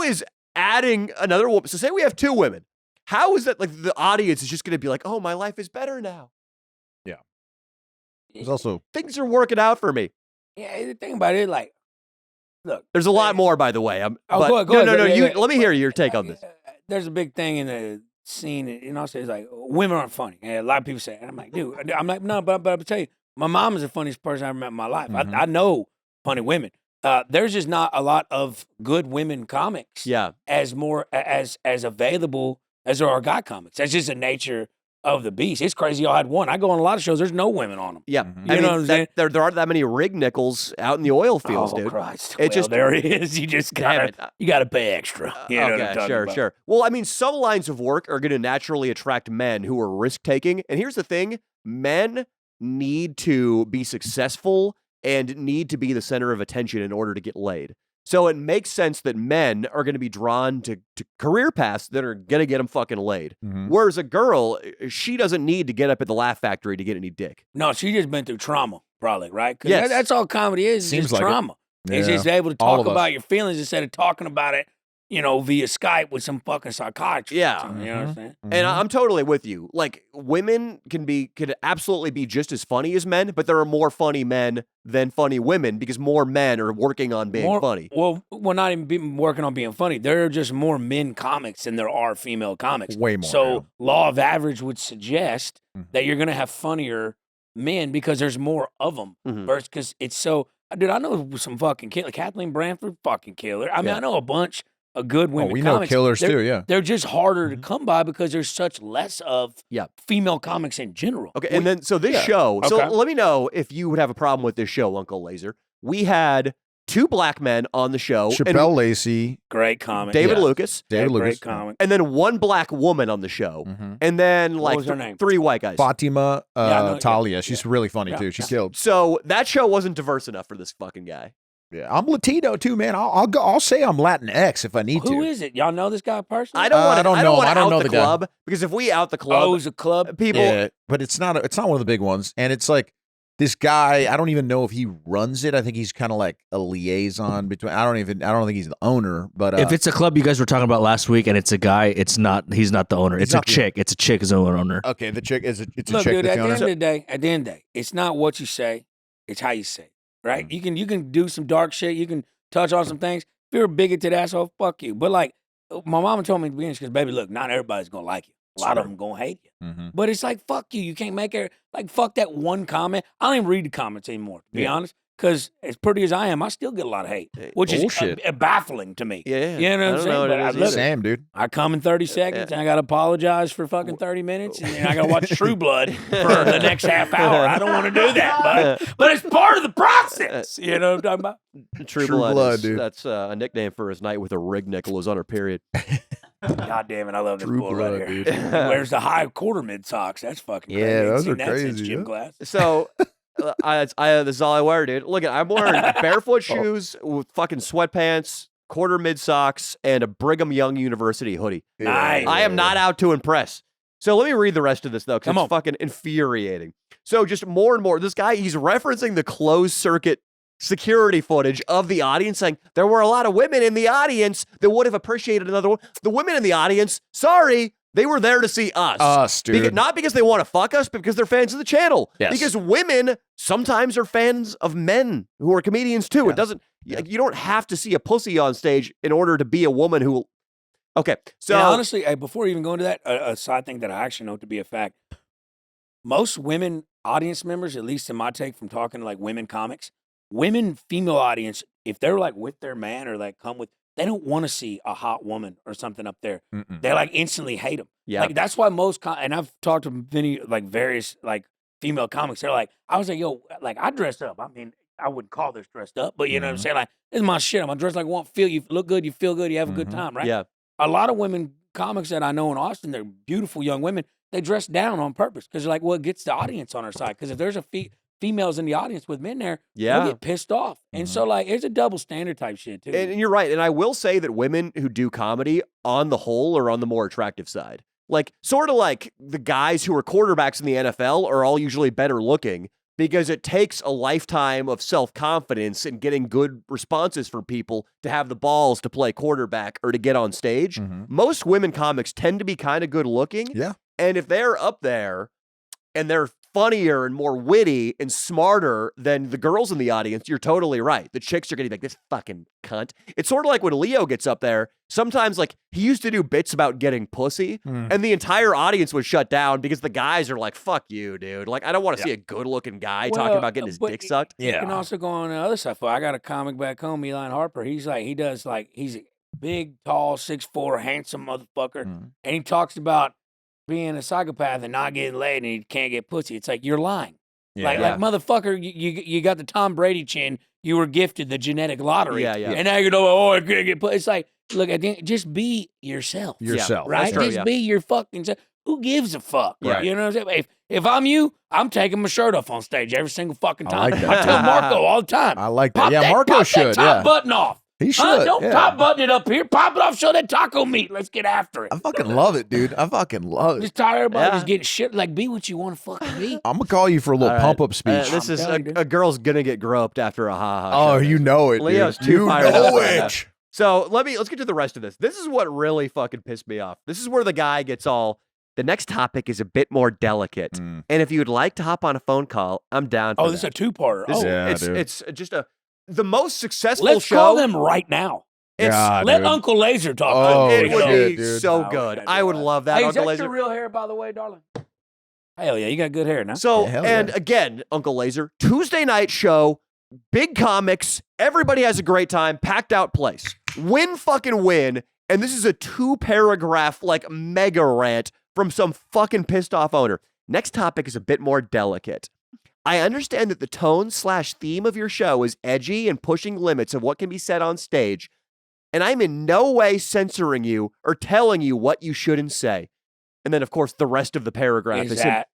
is adding another woman? So say we have two women. How is that, like, the audience is just going to be like, oh, my life is better now? Yeah. There's also... Things are working out for me. Yeah, the thing about it, like, look. There's a lot more, by the way. Go ahead. No. Yeah. Let me hear your take on this. There's a big thing in the scene, it's like, women aren't funny. And a lot of people say it. And I'm like, dude, no, but I'll tell you, my mom is the funniest person I ever met in my life. Mm-hmm. I know funny women. There's just not a lot of good women comics. Yeah. As available as there are guy comics. That's just the nature of the beast. It's crazy. Y'all had one. I go on a lot of shows. There's no women on them. Yeah. Mm-hmm. You know what I'm saying? There aren't that many rig nickels out in the oil fields, dude. Christ. It just there it is. You just gotta pay extra. You know what I'm talking about? Sure. Well, I mean, some lines of work are going to naturally attract men who are risk taking. And here's the thing: men need to be successful and need to be the center of attention in order to get laid. So it makes sense that men are going to be drawn to career paths that are going to get them fucking laid. Mm-hmm. Whereas a girl, she doesn't need to get up at the Laugh Factory to get any dick. No, she just been through trauma, probably, right? 'Cause Yes. that's all comedy is. Seems Just like it. trauma. It's Yeah. just able to All talk of us. about your feelings instead of talking about it, via Skype with some fucking psychiatrist. Yeah. You know what I'm saying? And I'm totally with you. Like, women could absolutely be just as funny as men, but there are more funny men than funny women because more men are working on being funny. Well, we're not even working on being funny. There are just more men comics than there are female comics. Way more. So law of average would suggest that you're going to have funnier men because there's more of them. Mhm. Versus because it's so. Dude, I know some fucking killer. Kathleen Branford, fucking killer. I mean, I know a bunch of good women. we know comics. killers They're- too, yeah. They're just harder to come by because there's such less of female comics in general. Okay, and then so this show. So Okay. let me know if you would have a problem with this show, Uncle Lazer. We had two black men on the show. Chappelle Lacey, Great comic. David Lucas. David Great Lucas, comic. And then one black woman on the show. Mhm. And then What like was her name? three white guys. Fatima I know, Talia. She's really funny Yeah, too. She yeah. killed. So that show wasn't diverse enough for this fucking guy. Yeah, I'm Latino too, man. I'll say I'm Latinx if I need Who to. is it? Y'all know this guy personally? I don't want I don't know him. want I to don't out know the the guy. club because if we out the club, Oh, it's a club. people. Yeah, but it's not one of the big ones, and it's like this guy. I don't even know if he runs it. I think he's kind of like a liaison between. I don't think he's the owner, but If it's a club you guys were talking about last week and it's a guy, he's not the owner. It's a not the- chick. It's a chick is the owner. okay, the chick is it's a Look, chick dude, that's at the the owner. end of the day, it's not what you say, it's how you say it, right? You can do some dark shit, you can touch on some things. If you're a bigoted asshole, fuck you. But like, my mama told me at the beginning, she goes, baby, look, not everybody's gonna like you. A lot of them gonna hate you. Mhm. But it's like, fuck you. You can't make it, like, fuck that one comment. I don't even read the comments anymore, to be honest. Because as pretty as I am, I still get a lot of hate, which Bullshit. is baffling to me. Yeah, You know what I I'm don't saying? know what But it I is live either. it. Same, dude. I come in 30 seconds and I got to apologize for fucking 30 minutes and then I got to watch True Blood for the next half hour. I don't want to do that, but it's part of the process. You know what I'm talking about? True True Blood, Blood, is- dude. That's a nickname for his night with a rig nickel was on her period. God damn it, I love this True bull Blood, right here. dude. Wears the high quarter mid socks. That's fucking crazy. Yeah, Ain't those seen are that since crazy, gym yeah. class. So, this is all I wear, dude. Look, I'm wearing barefoot shoes with fucking sweatpants, quarter mid socks, and a Brigham Young University hoodie. Nice. I am not out to impress. So let me read the rest of this, though, because Come it's on. fucking infuriating. So just more and more, this guy, he's referencing the closed circuit security footage of the audience, saying there were a lot of women in the audience that would have appreciated another one. The women in the audience, sorry, they were there to see us. Us, dude. Not because they want to fuck us, but because they're fans of the channel. Yes. Because women sometimes are fans of men who are comedians too. Yeah. It doesn't, you don't have to see a pussy on stage in order to be a woman who, okay. So Yeah, honestly, before you even go into that, a side thing that I actually know to be a fact, most women audience members, at least in my take from talking to like women comics, women female audience, if they're like with their man or like come with, they don't want to see a hot woman or something up there. Mm-mm. They like instantly hate them. Yeah. Like that's why most, and I've talked to many like various like female comics. They're like, I was like, yo, like I dressed up. I mean, I wouldn't call this dressed up, but you know what I'm saying? Like, this is my shit. I'm gonna dress like I want to feel. You look good, you feel good, you have a good time, right? yeah. A lot of women comics that I know in Austin, they're beautiful young women. They dress down on purpose because they're like, well, it gets the audience on our side. Because if there's a females in the audience with men there, Yeah. they'll get pissed off. And so, like, it's a double standard type shit, too. And you're right. And I will say that women who do comedy on the whole are on the more attractive side. Like, sort of like the guys who are quarterbacks in the NFL are all usually better looking because it takes a lifetime of self-confidence and getting good responses from people to have the balls to play quarterback or to get on stage. Most women comics tend to be kind of good looking. Yeah. And if they're up there and they're funnier and more witty and smarter than the girls in the audience, you're totally right. The chicks are going to be like, this fucking cunt. It's sort of like when Leo gets up there. Sometimes, like, he used to do bits about getting pussy, and the entire audience was shut down because the guys are like, fuck you, dude. Like, I don't want to see a good-looking guy talking about getting his dick sucked. You can also go on the other side. I got a comic back home, Eli Harper. He's a big, tall, 6'4", handsome motherfucker, and he talks about being a psychopath and not getting laid and he can't get pussy. It's like, you're lying. Like motherfucker, you got the Tom Brady chin. You were gifted the genetic lottery. And now you're oh, I couldn't get pussy. It's like, look, just be yourself. Right? True, just be your fucking self. Who gives a fuck? Right. You know what I'm saying? If I'm you, I'm taking my shirt off on stage every single fucking time. I like that. I tell Marco all the time. I like that. Pop Yeah, Marco pop should. That top button off. He should. Don't top button it up here. Pop it off. Show that taco meat. Let's get after it. I fucking love it, dude. I fucking love it. Just tired of everybody just getting shit. Like, be what you want to fucking be. I'm gonna call you for a little pump up speech. This is a girl's gonna get groped after a ha-ha Oh, show. you know it, Leo's dude. too You fired know up right now. it. So let's get to the rest of this. This is what really fucking pissed me off. This is where the guy gets all, the next topic is a bit more delicate. And if you'd like to hop on a phone call, I'm down for This is a two-parter. It's just the most successful Let's show. call them right now. Let Uncle Lazer talk. Oh, it would shit, be dude. so good. I would love that, Hey, is Uncle that Lazer. your real hair, by the way, darling? Hell yeah, you got good hair now. So, hell and yeah. again, Uncle Lazer, Tuesday night show, big comics, everybody has a great time, packed out place. Win fucking win. And this is a 2-paragraph, like, mega rant from some fucking pissed off owner. Next topic is a bit more delicate. I understand that the tone/theme of your show is edgy and pushing limits of what can be said on stage, and I'm in no way censoring you or telling you what you shouldn't say. And then, of course, the rest of the paragraph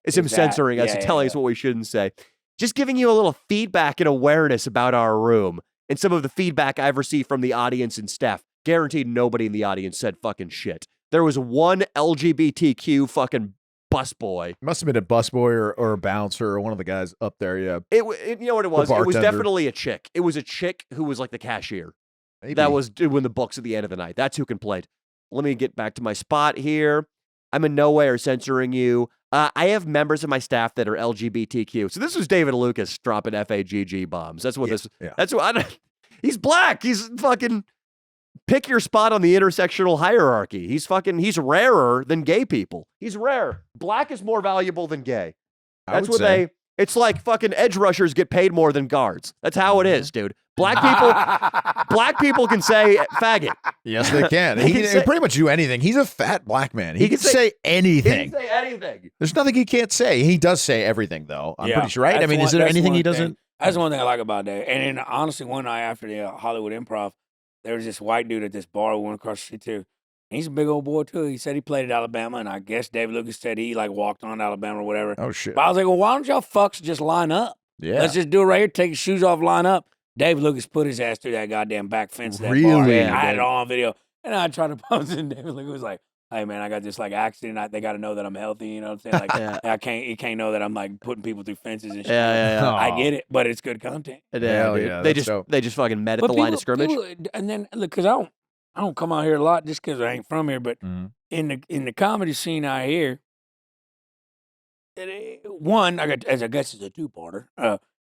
is him censoring us and telling us what we shouldn't say. Just giving you a little feedback and awareness about our room and some of the feedback I've received from the audience and staff. Guaranteed nobody in the audience said fucking shit. There was one LGBTQ fucking busboy. Must have been a busboy or a bouncer or one of the guys up there. Yeah. You know what it was? The It was bartender. definitely a chick. It was a chick who was like the cashier. Maybe. That was doing the books at the end of the night. That's who complained. Let me get back to my spot here. I'm in no way or censoring you. I have members of my staff that are LGBTQ. So this was David Lucas dropping FAGG bombs. That's what this. Yeah. That's what. He's black. He's fucking. Pick your spot on the intersectional hierarchy. He's rarer than gay people. He's rare. Black is more valuable than gay. That's what they. It's like fucking edge rushers get paid more than guards. That's how it is, dude. Black people can say faggot. Yes, they can. He can pretty much do anything. He's a fat black man. He can say anything. He can say anything. There's nothing he can't say. He does say everything, though. I'm pretty sure, right? I mean, is there that's anything one he thing. doesn't? That's one thing I like about that. And then, honestly, one night after the Hollywood Improv, there was this white dude at this bar we went across the street too. He's a big old boy too. He said he played at Alabama, and I guess David Lucas said he like walked on to Alabama or whatever. Oh shit! But I was like, well, why don't y'all fucks just line up? Yeah. Let's just do it right here. Take your shoes off, line up. David Lucas put his ass through that goddamn back fence of that bar. Really? I had it all on video, and I tried to post it, and David Lucas was like, hey man, I got this like accident. They got to know that I'm healthy. You know what I'm saying? Like, you can't know that I'm like putting people through fences and shit. Yeah. I get it, but it's good content. Hell Dude. yeah, They that's dope. just fucking met at the line of scrimmage. And then look, because I don't come out here a lot just because I ain't from here, but in the comedy scene out here, one, I guess it's a two-parter.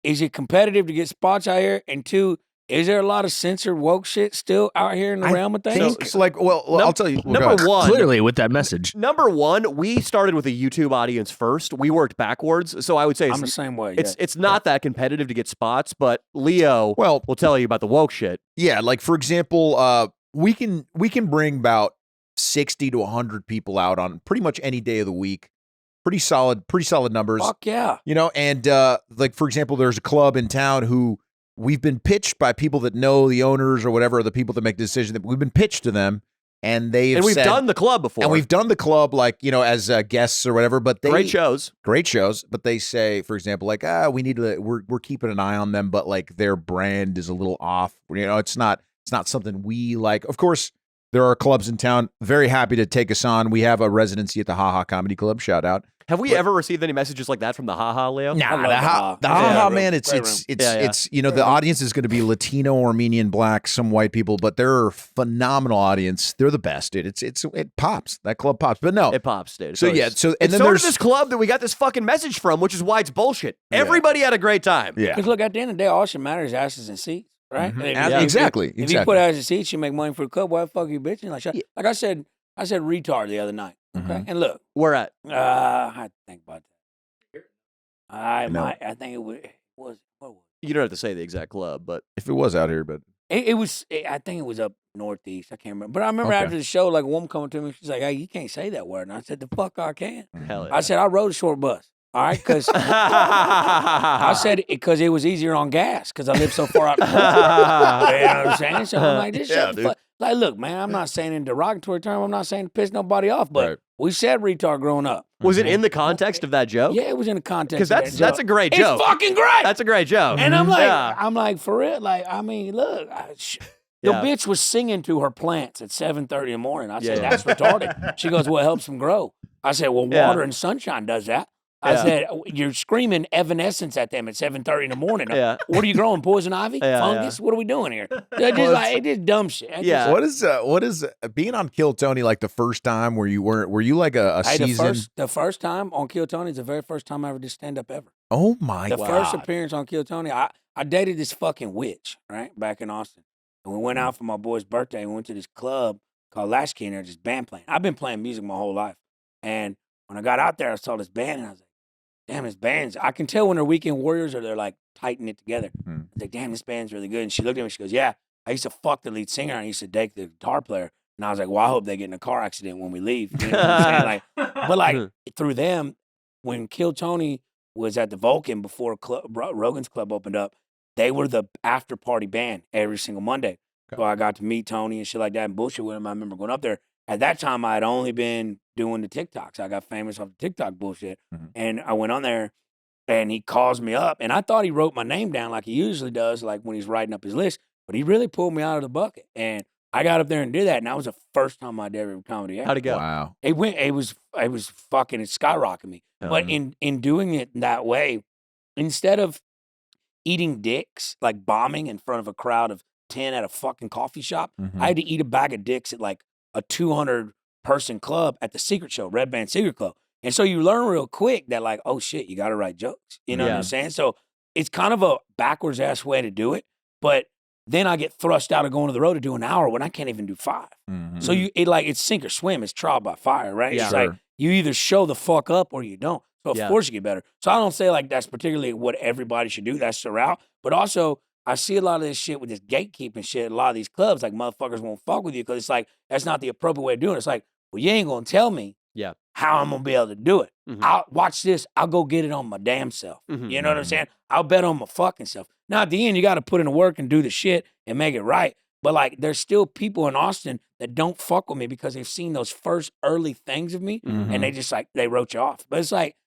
Is it competitive to get spots out here? And two, is there a lot of censored woke shit still out here in the realm of things? It's like, well, I'll tell you. Number one, Clearly, with that message. Number one, we started with a YouTube audience first. We worked backwards, so I would say I'm the same way. it's not that competitive to get spots. But Leo, Well, will tell you about the woke shit. yeah, like for example, we can bring about 60 to 100 people out on pretty much any day of the week. Pretty solid numbers. Fuck yeah. You know, and like for example, there's a club in town who we've been pitched by people that know the owners or whatever, or the people that make the decision, that we've been pitched to them, and they've we've said, done the club before. and we've done the club like, as guests or whatever, but great shows. But they say, for example, like, we need to, we're keeping an eye on them, but like their brand is a little off. It's not something we like. Of course, there are clubs in town. Very happy to take us on. We have a residency at the Ha Ha Comedy Club. Shout out. Have we ever received any messages like that from the Ha Ha, Leo? Nah, the Ha Ha, man, it's the audience is going to be Latino, Armenian, Black, some white people, but they're a phenomenal audience. They're the best, dude. It pops. That club pops. But no, it pops, dude. So yeah, and then so there's did this club that we got this fucking message from, which is why it's bullshit. Everybody had a great time. Yeah. Because look, at the end of the day, all that matters is asses and seats, right? Mm-hmm. Exactly. If you put asses and seats, you make money for the club. Why the fuck you bitching? Like I said retard the other night. Okay, and look, where at? I had to think about that. I think it was. What was You don't have to say the exact club, but if it was out here, but it was. I think it was up northeast. I can't remember. But I remember after the show, like a woman coming to me, she's like, "Hey, you can't say that word." And I said, "The fuck I can." Hell yeah. I said, "I rode a short bus." All right, because I said because it was easier on gas because I live so far out. You know what I'm saying? So I'm like, this shit. Like, look, man, I'm not saying in derogatory term. I'm not saying to piss nobody off, but we said retard growing up. Was it in the context of that joke? Yeah, it was in the context. Because that's a great joke. It's fucking great. That's a great joke. And I'm like, for real. Like, I mean, look, the bitch was singing to her plants at 7:30 in the morning. I said, that's retarded. She goes, well, it helps them grow. I said, well, water and sunshine does that. I said, you're screaming evanescence at them at 7:30 in the morning. What are you growing? Poison ivy? Fungus? What are we doing here? It's just dumb shit. What is being on Kill Tony like the first time were you like a season? The first time on Kill Tony is the very first time I ever did stand up ever. Oh my God. The first appearance on Kill Tony, I dated this fucking witch, right? Back in Austin. And we went out for my boy's birthday and went to this club called Latchkey and there's this band playing. I've been playing music my whole life. And when I got out there, I saw this band and I was like, damn, this band's, I can tell when they're weekend warriors or they're like tighten it together. I was like, damn, this band's really good. And she looked at me, she goes, yeah, I used to fuck the lead singer and I used to date the guitar player. And I was like, well, I hope they get in a car accident when we leave. You know what I'm saying? But through them, when Kill Tony was at the Vulcan before Rogan's Club opened up, they were the after party band every single Monday. So I got to meet Tony and shit like that and bullshit with him. I remember going up there. At that time, I had only been doing the TikToks. I got famous off the TikTok bullshit. And I went on there, and he calls me up. And I thought he wrote my name down like he usually does, like when he's writing up his list. But he really pulled me out of the bucket. And I got up there and did that. And that was the first time I'd ever comedy. How'd it go? Wow. It was fucking, it skyrocketed me. But in doing it that way, instead of eating dicks, like bombing in front of a crowd of 10 at a fucking coffee shop, I had to eat a bag of dicks at like a 200-person club at the Secret Show, Red Band Secret Club. And so you learn real quick that like, oh shit, you got to write jokes. You know what I'm saying? So it's kind of a backwards ass way to do it. But then I get thrust out of going to the road to do an hour when I can't even do 5. So it's sink or swim. It's trial by fire, right? Yeah. It's like you either show the fuck up or you don't. So of course you get better. So I don't say like that's particularly what everybody should do. That's the route. But also I see a lot of this shit with this gatekeeping shit. A lot of these clubs, like motherfuckers won't fuck with you because it's like, that's not the appropriate way of doing it. It's like, well, you ain't going to tell me how I'm going to be able to do it. I'll watch this. I'll go get it on my damn self. You know what I'm saying? I'll bet on my fucking self. Now, at the end, you got to put in the work and do the shit and make it right. But like, there's still people in Austin that don't fuck with me because they've seen those first early things of me and they just like, they wrote you off. But it's like,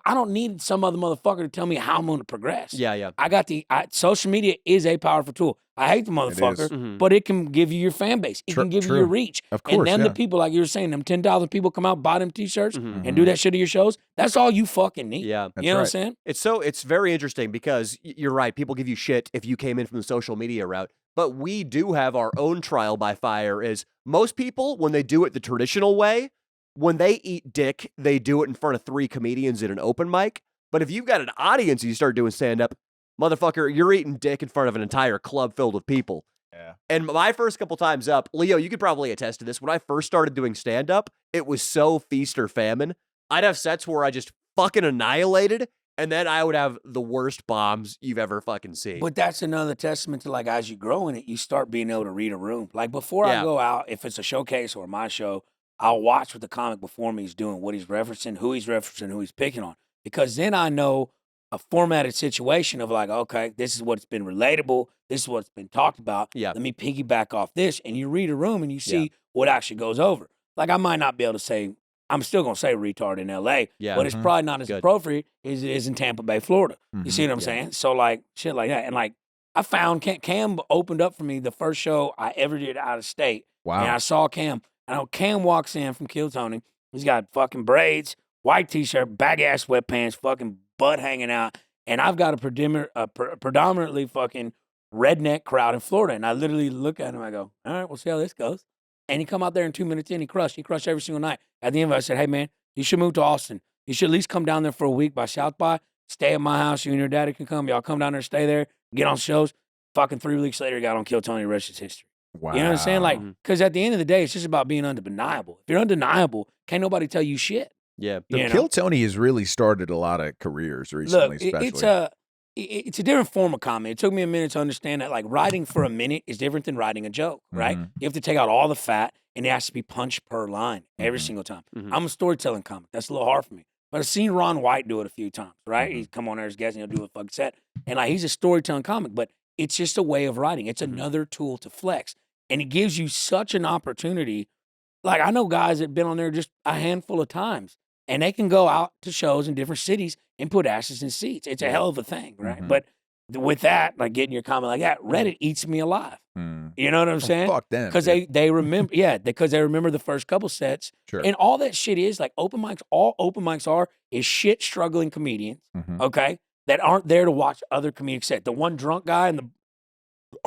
I don't need some other motherfucker to tell me how I'm going to progress. I got social media is a powerful tool. I hate the motherfucker, but it can give you your fan base. It can give you your reach. Of course, and then the people, like you were saying, them 10,000 people come out, buy them t-shirts and do that shit at your shows. That's all you fucking need. Yeah. You know what I'm saying? It's very interesting because you're right. People give you shit if you came in from the social media route. But we do have our own trial by fire is most people, when they do it the traditional way, when they eat dick, they do it in front of 3 comedians at an open mic. But if you've got an audience and you start doing stand-up, motherfucker, you're eating dick in front of an entire club filled with people. Yeah. And my first couple times up, Leo, you could probably attest to this. When I first started doing stand-up, it was so feast or famine. I'd have sets where I just fucking annihilated, and then I would have the worst bombs you've ever fucking seen. But that's another testament to like, as you grow in it, you start being able to read a room. Like before I go out, if it's a showcase or my show, I'll watch what the comic before me is doing, what he's referencing, who he's picking on. Because then I know a formatted situation of like, okay, this is what's been relatable. This is what's been talked about. Let me piggyback off this. And you read a room and you see what actually goes over. Like, I might not be able to say, I'm still going to say retard in LA, Yeah. but it's probably not as Good. appropriate as it is in Tampa Bay, Florida. You see what I'm saying? So, like, shit like that. And, like, I found Cam opened up for me the first show I ever did out of state. Wow. And I saw Cam. I know Cam walks in from Kill Tony. He's got fucking braids, white T-shirt, bag-ass sweatpants, fucking butt hanging out. And I've got a predominantly fucking redneck crowd in Florida. And I literally look at him. I go, all right, we'll see how this goes. And he come out there in 2 minutes in. He crushed every single night. At the end of it, I said, hey, man, you should move to Austin. You should at least come down there for a week by South by. Stay at my house. You and your daddy can come. Y'all come down there, stay there, get on shows. Fucking 3 weeks later, he got on Kill Tony, the rest is history. Wow. You know what I'm saying? Like, because at the end of the day, it's just about being undeniable. If you're undeniable, can't nobody tell you shit. Yeah. You know? Kill Tony has really started a lot of careers recently, Look, especially. it's a different form of comedy. It took me a minute to understand that, like, writing for a minute is different than writing a joke, right? You have to take out all the fat, and it has to be punched per line every single time. I'm a storytelling comic. That's a little hard for me. But I've seen Ron White do it a few times, right? He's come on there as a guest, and he'll do a fucking set. And, like, he's a storytelling comic, but it's just a way of writing. It's another tool to flex. And it gives you such an opportunity. Like, I know guys that have been on there just a handful of times, and they can go out to shows in different cities and put asses in seats. It's a hell of a thing, right? But with that, like getting your comment like that, Reddit eats me alive. You know what I'm saying? Fuck them. Because they remember, because they remember the first couple sets. Sure. And all that shit is like open mics. All open mics is shit struggling comedians, okay, that aren't there to watch other comedians set. The one drunk guy on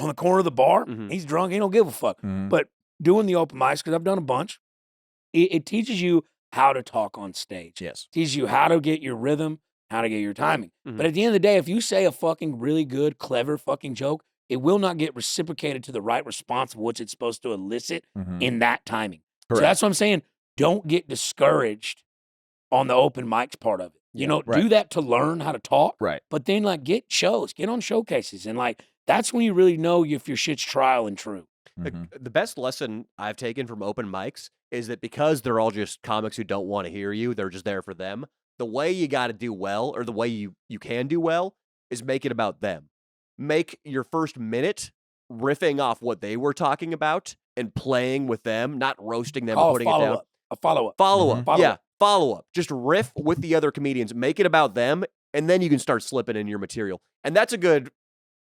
the corner of the bar, he's drunk, he don't give a fuck. But doing the open mics, because I've done a bunch, it teaches you how to talk on stage. Yes. Teaches you how to get your rhythm, how to get your timing. But at the end of the day, if you say a fucking really good, clever fucking joke, it will not get reciprocated to the right response of what it's supposed to elicit in that timing. So that's what I'm saying. Don't get discouraged on the open mics part of it. You know, do that to learn how to talk. Right. But then, like, get shows, get on showcases. And, like, that's when you really know if your shit's trial and true. The best lesson I've taken from open mics is that because they're all just comics who don't want to hear you, they're just there for them. The way you got to do well, or the way you can do well, is make it about them. Make your first minute riffing off what they were talking about and playing with them, not roasting them and putting it down. A follow-up. Follow up. Just riff with the other comedians. Make it about them, and then you can start slipping in your material. And that's a good,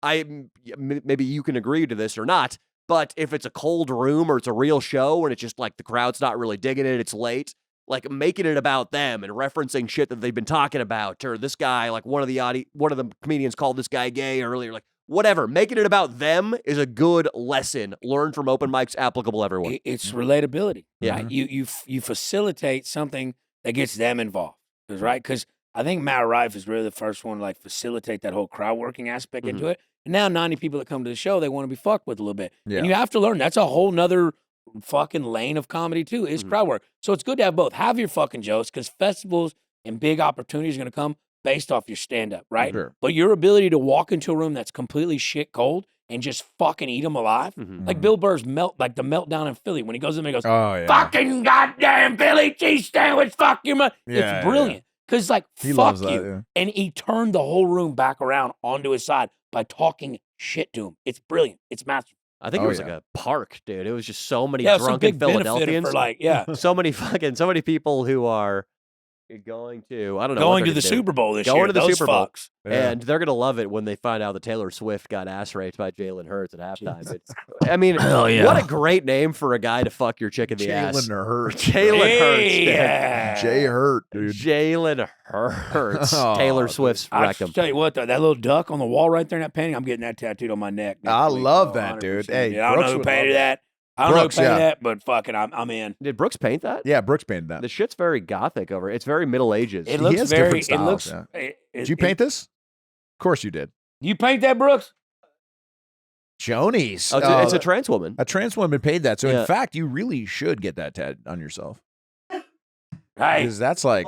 maybe you can agree to this or not, but if it's a cold room or it's a real show and it's just like the crowd's not really digging it, it's late, like making it about them and referencing shit that they've been talking about, or this guy, like one of the comedians called this guy gay earlier, like whatever. Making it about them is a good lesson. Learn from open mics, applicable everywhere. It's relatability. Yeah. Right? You facilitate something that gets them involved. Because I think Matt Rife is really the first one to like facilitate that whole crowd working aspect into it. And now 90 people that come to the show, they want to be fucked with a little bit. Yeah. And you have to learn. That's a whole nother fucking lane of comedy too, is crowd work. So it's good to have both. Have your fucking jokes, because festivals and big opportunities are going to come based off your stand-up, right? Sure. But your ability to walk into a room that's completely shit cold and just fucking eat them alive, like Bill Burr's the meltdown in Philly when he goes in there and goes, Oh, yeah. fucking goddamn Philly cheese sandwich, fuck your mother. Yeah, It's brilliant. Because, like, He fuck loves that, you. yeah. And he turned the whole room back around onto his side by talking shit to him. It's brilliant. It's masterful. I think Oh, it was yeah. like a park, dude. It was just so many Yeah, it's a drunken big benefit Philadelphians. for, like, yeah. so many people who are going to, I don't know, what Going they're to the gonna do. Super Bowl this Going year. to the Those Super Bowl. fucks. Yeah. And they're going to love it when they find out that Taylor Swift got ass raped by Jalen Hurts at halftime. I mean, Hell yeah. what a great name for a guy to fuck your chick in the ass. Jalen Hurts. Jalen Hurts. dude. Yeah. Jay Hurt, dude. Jalen Hurts. Oh, Taylor Swift's I rectum. tell you what, though, that little duck on the wall right there in that painting, I'm getting that tattooed on my neck. next I week, love bro, that, dude. 100%. Hey, I don't Brooks know who would painted love that. I don't know who Brooks, painted yeah. that, but fucking, I'm in. Did Brooks paint that? Yeah, Brooks painted that. The shit's very gothic over it. It's very Middle Ages. It He looks has very. different styles, it looks. yeah. Did you paint this? Of course you did. You paint that, Brooks? Jonies. Oh, it's a trans woman. A trans woman paid that. So, Yeah. in fact, you really should get that tat on yourself. Hey, Because that's like,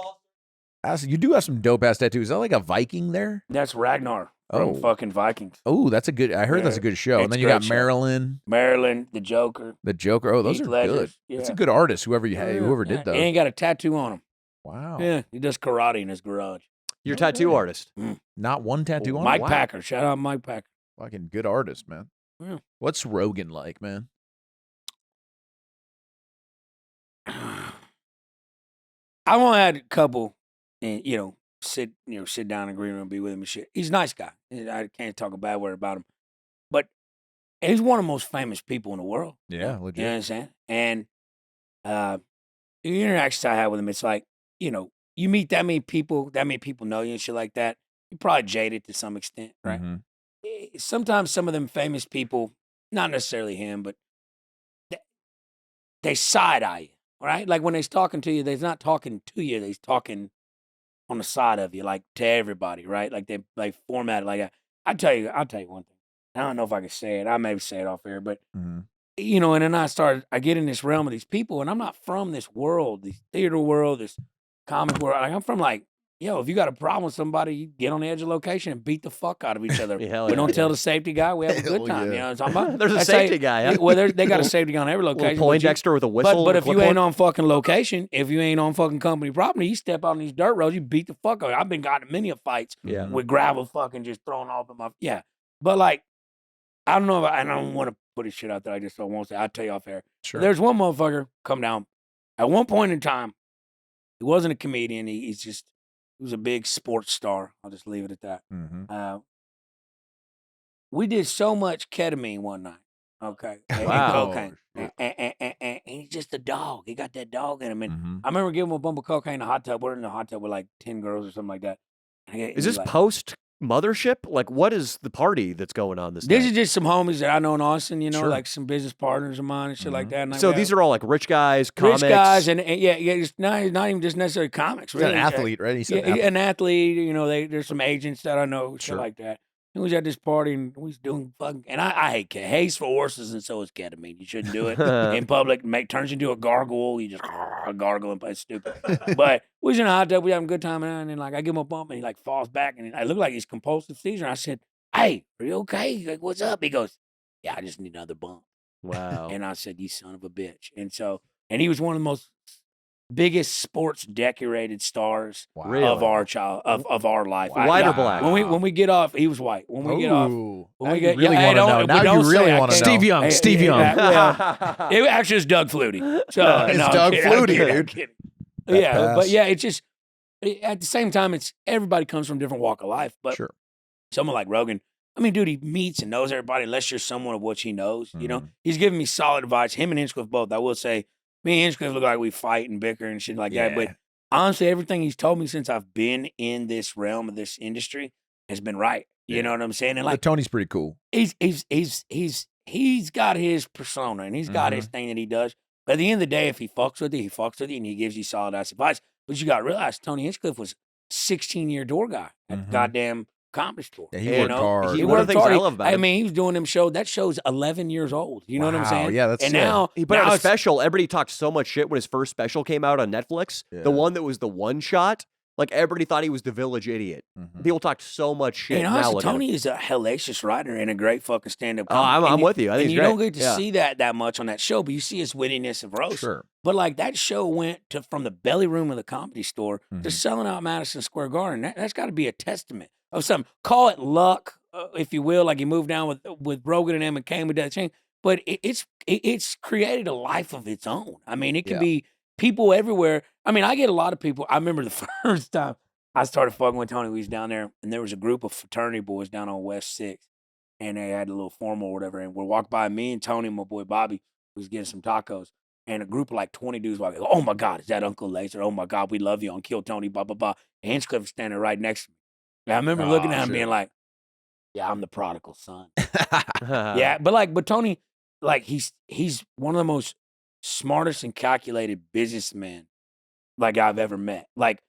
you do have some dope ass tattoos. Is that like a Viking there? that's Ragnar from Oh. fucking Vikings. Oh, that's a good, I heard that's a good show. It's And then you a got great show. Marilyn, Maryland, the Joker. the Joker. Oh, those Heath are Ledger. good. Yeah. It's a good artist, whoever whoever did He those. ain't got a tattoo on him. Wow. Yeah, he does karate in his garage. Your tattoo artist. Not one tattoo on Mike it? Wow. Packer. Shout out Mike Packer. Fucking good artist, man. Yeah. What's Rogan like, man? I won't had a couple, and sit down in the green room, and be with him and shit. He's a nice guy. I can't talk a bad word about him, but he's one of the most famous people in the world. Yeah, legit. You know what I'm saying? And the interactions I have with him, it's like, you meet that many people know you and shit like that. You're probably jaded to some extent, right? Mm-hmm. Sometimes some of them famous people, not necessarily him, but they side eye you, right? Like when they're talking to you, they're not talking to you, they're talking on the side of you, like to everybody, right? Like they like format it like that. I'll tell you one thing. I don't know if I can say it. I may say it off air, but Mm-hmm. and then I get in this realm of these people, and I'm not from this world, this theater world, this comic world. Like, I'm from like, if you got a problem with somebody, you get on the edge of location and beat the fuck out of each other. Yeah, We don't tell the safety guy. We have a good time. Yeah. You know what I'm talking about? There's a safety guy. Huh? Well, they got a safety guy on every Little location. Poindexter with a whistle. But and if you clipboard. ain't on fucking location, if you ain't on fucking company property, you step out on these dirt roads, you beat the fuck out. I've been got in many fights with gravel fucking just thrown off in my But like, I don't know. I don't want to put his shit out there. I just don't want to say. I'll tell you off air. Sure. There's one motherfucker come down. At one point in time, he wasn't a comedian. He was a big sports star. I'll just leave it at that. Mm-hmm. We did so much ketamine one night. Okay. Wow. And cocaine. And he's just a dog. He got that dog in him. And Mm-hmm. I remember giving him a bump of cocaine in a hot tub. We're in the hot tub with like 10 girls or something like that. Is this post mothership? Like, what is the party that's going on this This night? is just some homies that I know in Austin, Sure. like some business partners of mine and shit like that. And So these are all like rich guys, comics. rich guys, and it's not even just necessarily comics. He's Really, an athlete, right? He said an athlete. There's some agents that I know, shit Sure. like that. And we was at this party and we was doing fucking. And I hate haze for horses, and so is ketamine. You shouldn't do it in public. Turns into a gargoyle. You just gargle and play stupid. But we was in a hot tub. We having a good time, and then like I give him a bump, and he like falls back, and I look like he's compulsive seizure. And I said, "Hey, are you okay?" He's like, "What's up?" He goes, "Yeah, I just need another bump." Wow. And I said, "You son of a bitch." And he was one of the most biggest sports decorated stars Really? of our of our life. White or black? When we get off, he was white. When we get off, when we get really hey, want to know. don't- Now don't you say really I want to can't- know. Steve Young. Hey, Steve hey, Young. well, it actually is Doug Flutie. So It's I'm Doug kidding, I'm Flutie, kidding, I'm dude. kidding. That Yeah, pass. but yeah, it's just at the same time, it's everybody comes from a different walk of life. But Sure. someone like Rogan, I mean, dude, he meets and knows everybody unless you're someone of which he knows. Mm-hmm. He's giving me solid advice. Him and Hinchcliffe both. I will say, me and Hinchcliffe look like we fight and bicker and shit like that. But honestly, everything he's told me since I've been in this realm of this industry has been right. You know what I'm saying? And But like Tony's pretty cool. he's got his persona and he's got his thing that he does. But at the end of the day, if he fucks with you, he fucks with you and he gives you solid ass advice. But you got to realize Tony Hinchcliffe was a 16-year door guy at the goddamn comedy store. Yeah, he worked hard. He One of worked the things hard. I love about I him. mean, he was doing them show. That show's 11 years old. You know what I'm Wow, saying? yeah, that's and sick. now He put out a it's- special. Everybody talked so much shit when his first special came out on Netflix. Yeah. The one that was the one shot. Like, everybody thought he was the village idiot. Mhm. People talked so much shit. And Now honestly, look at him. Tony is a hellacious writer and a great fucking stand-up Oh, comic. I'm with you. I think and he's you don't great. get to see that much on that show, but you see his wittiness of roast. Sure. But like that show went to from the belly room of the Comedy Store to Mhm. selling out Madison Square Garden. That's got to be a testament of something. Call it luck, if you will. Like he moved down with Rogan and them and came with that change. But it's created a life of its own. I mean, it can be people everywhere. I mean, I get a lot of people. I remember the first time I started fucking with Tony. We was down there, and there was a group of fraternity boys down on West 6th, and they had a little formal or whatever. And we walked by me and Tony and my boy Bobby was getting some tacos. And a group of like 20 dudes walking, oh my God, is that Uncle Lazer? Oh my God, we love you on Kill Tony, blah, blah, blah. And Hinchcliffe was standing right next to me. And I remember looking at him being like, yeah, I'm the prodigal son. Yeah, but Tony, like he's one of the most smartest and calculated businessmen like I've ever met. Like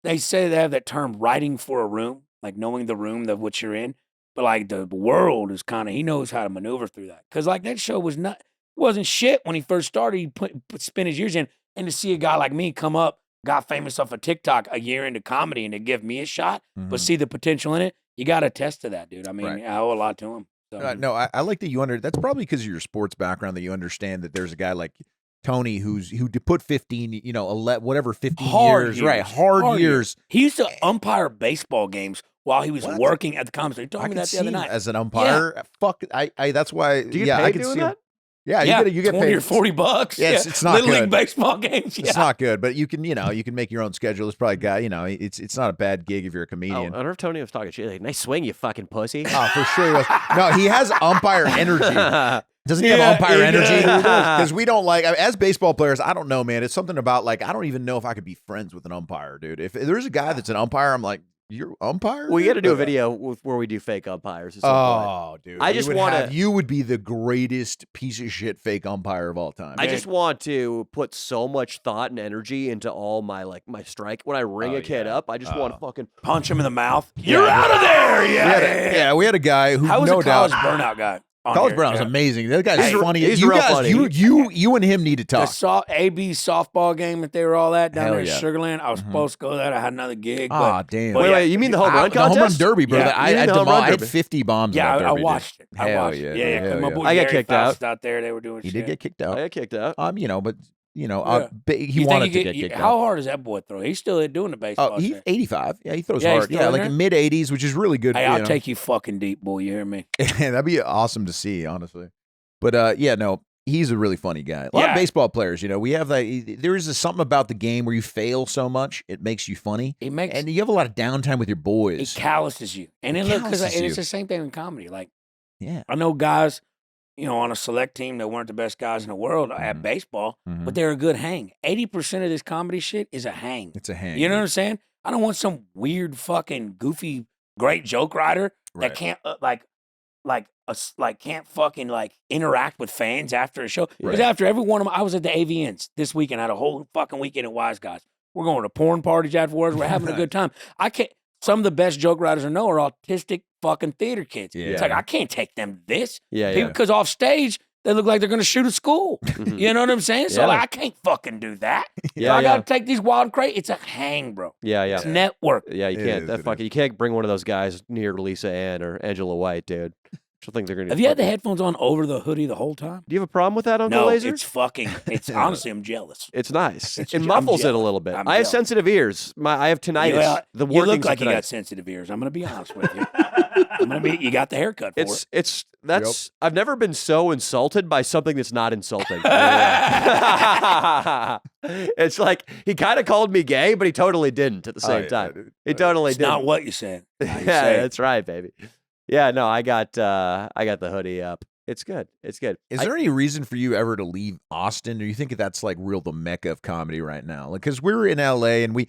they say they have that term writing for a room, like knowing the room of what you're in. But like the world is kind of, he knows how to maneuver through that. Cause like that show wasn't shit when he first started. He spent his years in, and to see a guy like me come up, got famous off of TikTok a year into comedy, and to give me a shot, but see the potential in it, you got to attest to that, dude. I mean, Right. I owe a lot to him. So. No, I like that you that's probably because of your sports background that you understand that there's a guy like Tony who put 15, 11, whatever, 15 years, right? Hard years. He used to umpire baseball games while he was What? working at the comedy store. He told I me could that see the other him night. as an umpire. Fuck, I that's why. Do you yeah, get I paid could doing see him. that? Yeah, you get 20 paid or $40. Yeah, it's not Little good. League baseball games. Yeah. It's not good, but you can make your own schedule. It's probably it's not a bad gig if you're a Oh, comedian. I wonder if Tony was talking shit. Like, nice swing, you fucking pussy. Oh, for sure he was. No, he has umpire energy. Doesn't he have umpire energy? Because we don't as baseball players, I don't know, man. It's something about I don't even know if I could be friends with an umpire, dude. If there's a guy that's an umpire, I'm like, you're umpire? We got to do a video where we do fake umpires. At some point. Dude. I just want to. You would be the greatest piece of shit fake umpire of all time. I just want to put so much thought and energy into all my my strike. When I ring a kid up, I just want to fucking punch him in the mouth. You're out of there. Yeah. We had a guy who How was no a college doubt. burnout guy? College Brown was amazing. That guy's funny. He's you real guys, funny. you and him need to talk. The AB softball game that they were all at down Hell there in yeah. Sugarland. I was supposed to go there. I had another gig. Ah, but, damn. but Wait, you mean the home run The home run contest? derby, bro. Yeah, I you mean the home run I had derby. 50 bombs. yeah, in that I derby, watched dude. it. I Hell watched yeah, it. Yeah. 'Cause hell my yeah. boy I got Gary kicked Faust out. out there. They were doing He shit. did get kicked out. I got kicked out. But he You wanted think to get kicked How out. hard does that boy throw? He's still doing the baseball. Oh, he's shit. 85. Yeah, he throws Yeah, he's hard. still Yeah, in like there? in mid 80s, which is really good. Hey, I'll take you fucking deep, boy. You hear me? That'd be awesome to see, honestly. But he's a really funny guy. A lot of Yeah. baseball players, we have that. There is something about the game where you fail so much, it makes you funny. And you have a lot of downtime with your It boys. calluses you. And then look, calluses you. it's the same thing in comedy. Like, Yeah. I know guys, on a select team that weren't the best guys in the world at baseball, Mhm. but they're a good hang. 80% of this comedy shit is a hang. It's a hang. You know what I'm saying? I don't want some weird fucking goofy great joke writer Right. that can't can't fucking interact with fans after a show. Because Right. after every one of them, I was at the AVNs this weekend. I had a whole fucking weekend at Wise Guys. We're going to porn parties afterwards. We're having a good time. I can't. Some of the best joke writers I know are autistic fucking theater kids. Yeah. It's like I can't take them this. Yeah, yeah. Because off stage they look like they're going to shoot a school. You know what I'm saying? So Yeah. I can't fucking do that. Yeah, So I got yeah. to take these wild and crazy. It's a hang, bro. Yeah, yeah. It's network. Yeah, you It can't. is, That it fucking. You can't bring one of those guys near Lisa Ann or Angela White, dude. She'll think they're gonna. Have you had the headphones on over the hoodie the whole time? Do you have a problem with that, Uncle No, Lazer? it's fucking. It's honestly, I'm jealous. It's nice. It's- It I'm muffles it a jealous. little bit. I'm I have jealous. sensitive ears. I have tinnitus. Well, the you look workings like of you got tinnitus. sensitive ears. I'm gonna be honest with you. You got the haircut for it. That's I've never been so insulted by something that's not insulting. It's like he kind of called me gay, but he totally didn't at the same time. dude. He totally It's didn't. not what you said. How you Yeah, say it. that's right, baby. Yeah, no, I got the hoodie up. It's good. It's good. Is there any reason for you ever to leave Austin? Or you think that's like real the mecca of comedy right now? Like, because we're in LA and we,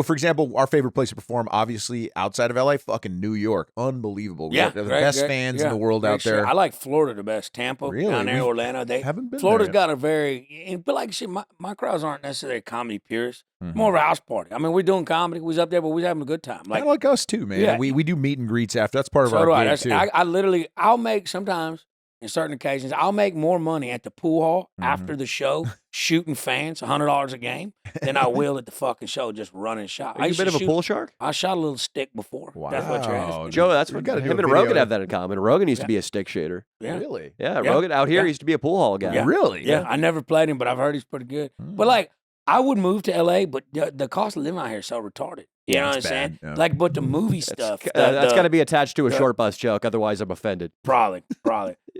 for example, our favorite place to perform, obviously outside of LA, fucking New York. Unbelievable. We Yeah, have the great, best great. fans Yeah, in the world great out shit. there. I like Florida the best. Tampa, Really? down there, We Orlando. They haven't been Florida's there. got a very, but like shit, my crowds aren't necessarily comedy purists. Mhm. More of a house party. I mean, we're doing comedy. We was up there, but we was having a good time. Kinda like us too, man. Yeah. We do meet and greets after. That's part of So our do I. gig That's, too. I'll make sometimes, in certain occasions, I'll make more money at the pool hall after the show shooting fans, $100 a game, than I will at the fucking show just running shot. Are you a bit of a pool shark? I shot a little stick before. That's what you're asking. Joe, that's We what gotta do him a and Rogan video. have that in common. Rogan used to be a stick shooter. Yeah. Really? Yeah, Yeah. Rogan out here Yeah. used to be a pool hall guy. Yeah. Really? Yeah, I never played him, but I've heard he's pretty good. But like, I would move to LA, but the cost of living out here is so retarded. You know what I'm it's saying? bad, yeah. Like, but the movie stuff, That's got to be attached to a the- short bus joke. Otherwise, I'm offended. probably.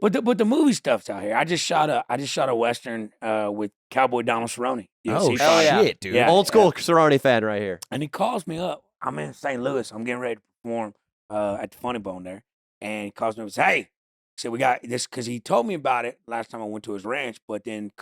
But the movie stuff's out here. I just shot a western with Cowboy Donald Cerrone. Oh, UFC hell fighter. yeah. shit, dude. Yeah. Old school Cerrone fan right here. And he calls me up. I'm in St. Louis. I'm getting ready to perform at the Funny Bone there. And he calls me up and says, hey, he said, we got this, because he told me about it last time I went to his ranch, but then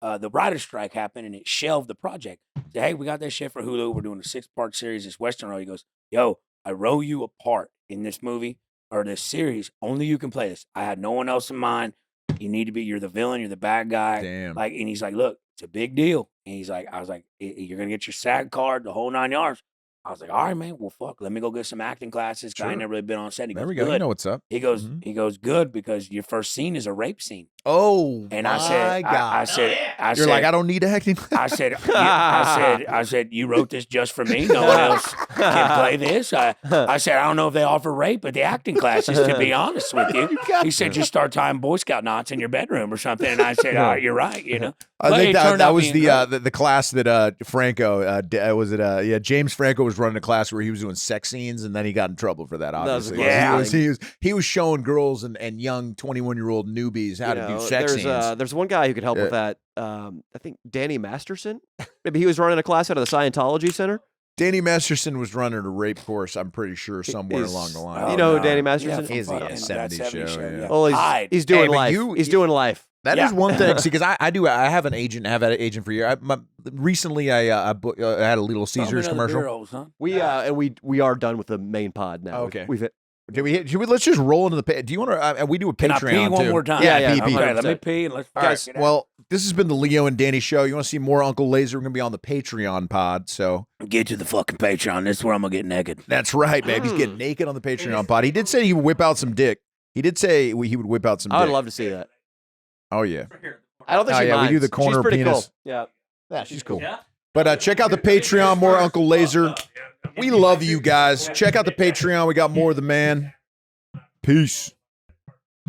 the writer's strike happened and it shelved the project. He said, hey, we got that shit for Hulu. We're doing a 6-part series, this Western role. He goes, yo, I roll you a part in this movie or this series. Only you can play this. I had no one else in mind. You need to be, you're the villain, you're the bad guy. Damn. Like, and he's like, look, it's a big deal. And he's like, I was like, you're going to get your SAG card, the whole 9 yards. I was like, all right, man. Well, fuck. Let me go get some acting classes. 'Cause I ain't Sure. never really been on set. He There goes, we go. good. You know what's up. He goes, Mhm. he goes, good, because your first scene is a rape scene. Oh, And my I said, God. I said, You're like, I don't need acting. I said, you wrote this just for me. No one else can play this. I said, I don't know if they offer rape at the acting classes, to be honest with you. He said, just start tying Boy Scout knots in your bedroom or something. And I said, you're right, you know. I But think it that, turned that out was being great. the class that Franco James Franco was running a class where he was doing sex scenes, and then he got in trouble for that. was a Obviously, class Yeah. he was showing girls and young 21-year-old newbies how to you sex hands. There's one guy who could help with that. I think Danny Masterson. Maybe he was running a class out of the Scientology Center. Danny Masterson was running a rape course, I'm pretty sure, somewhere along the line. You know who Danny Masterson? Yeah, Is he a fucking 70s that show? Yeah. Well, he's doing life. He's doing life. That is one thing. See, because I have an agent. I have an agent for you. Recently, I had a Little Caesars commercial. We are done with the main pod now. Okay. We've hit. Let's just roll into the. Do you want to? We do a Patreon. Can I pee one too. more time? Yeah. pee. Okay, let me pee and let's. Guys, well, this has been the Leo and Danny show. You want to see more Uncle Lazer? We're gonna be on the Patreon pod. So get to the fucking Patreon. This is where I'm gonna get naked. that's right, babe. He's getting naked on the Patreon pod. He did say he would whip out some dick. He did say he would whip out some. I would dick. love to see that. Oh yeah. I don't think she minds. We do the corner she's pretty penis. Cool. Yeah, she's cool. But check out the Patreon. More Uncle Lazer. We love you guys. Check out the Patreon. We got more of the man. Peace.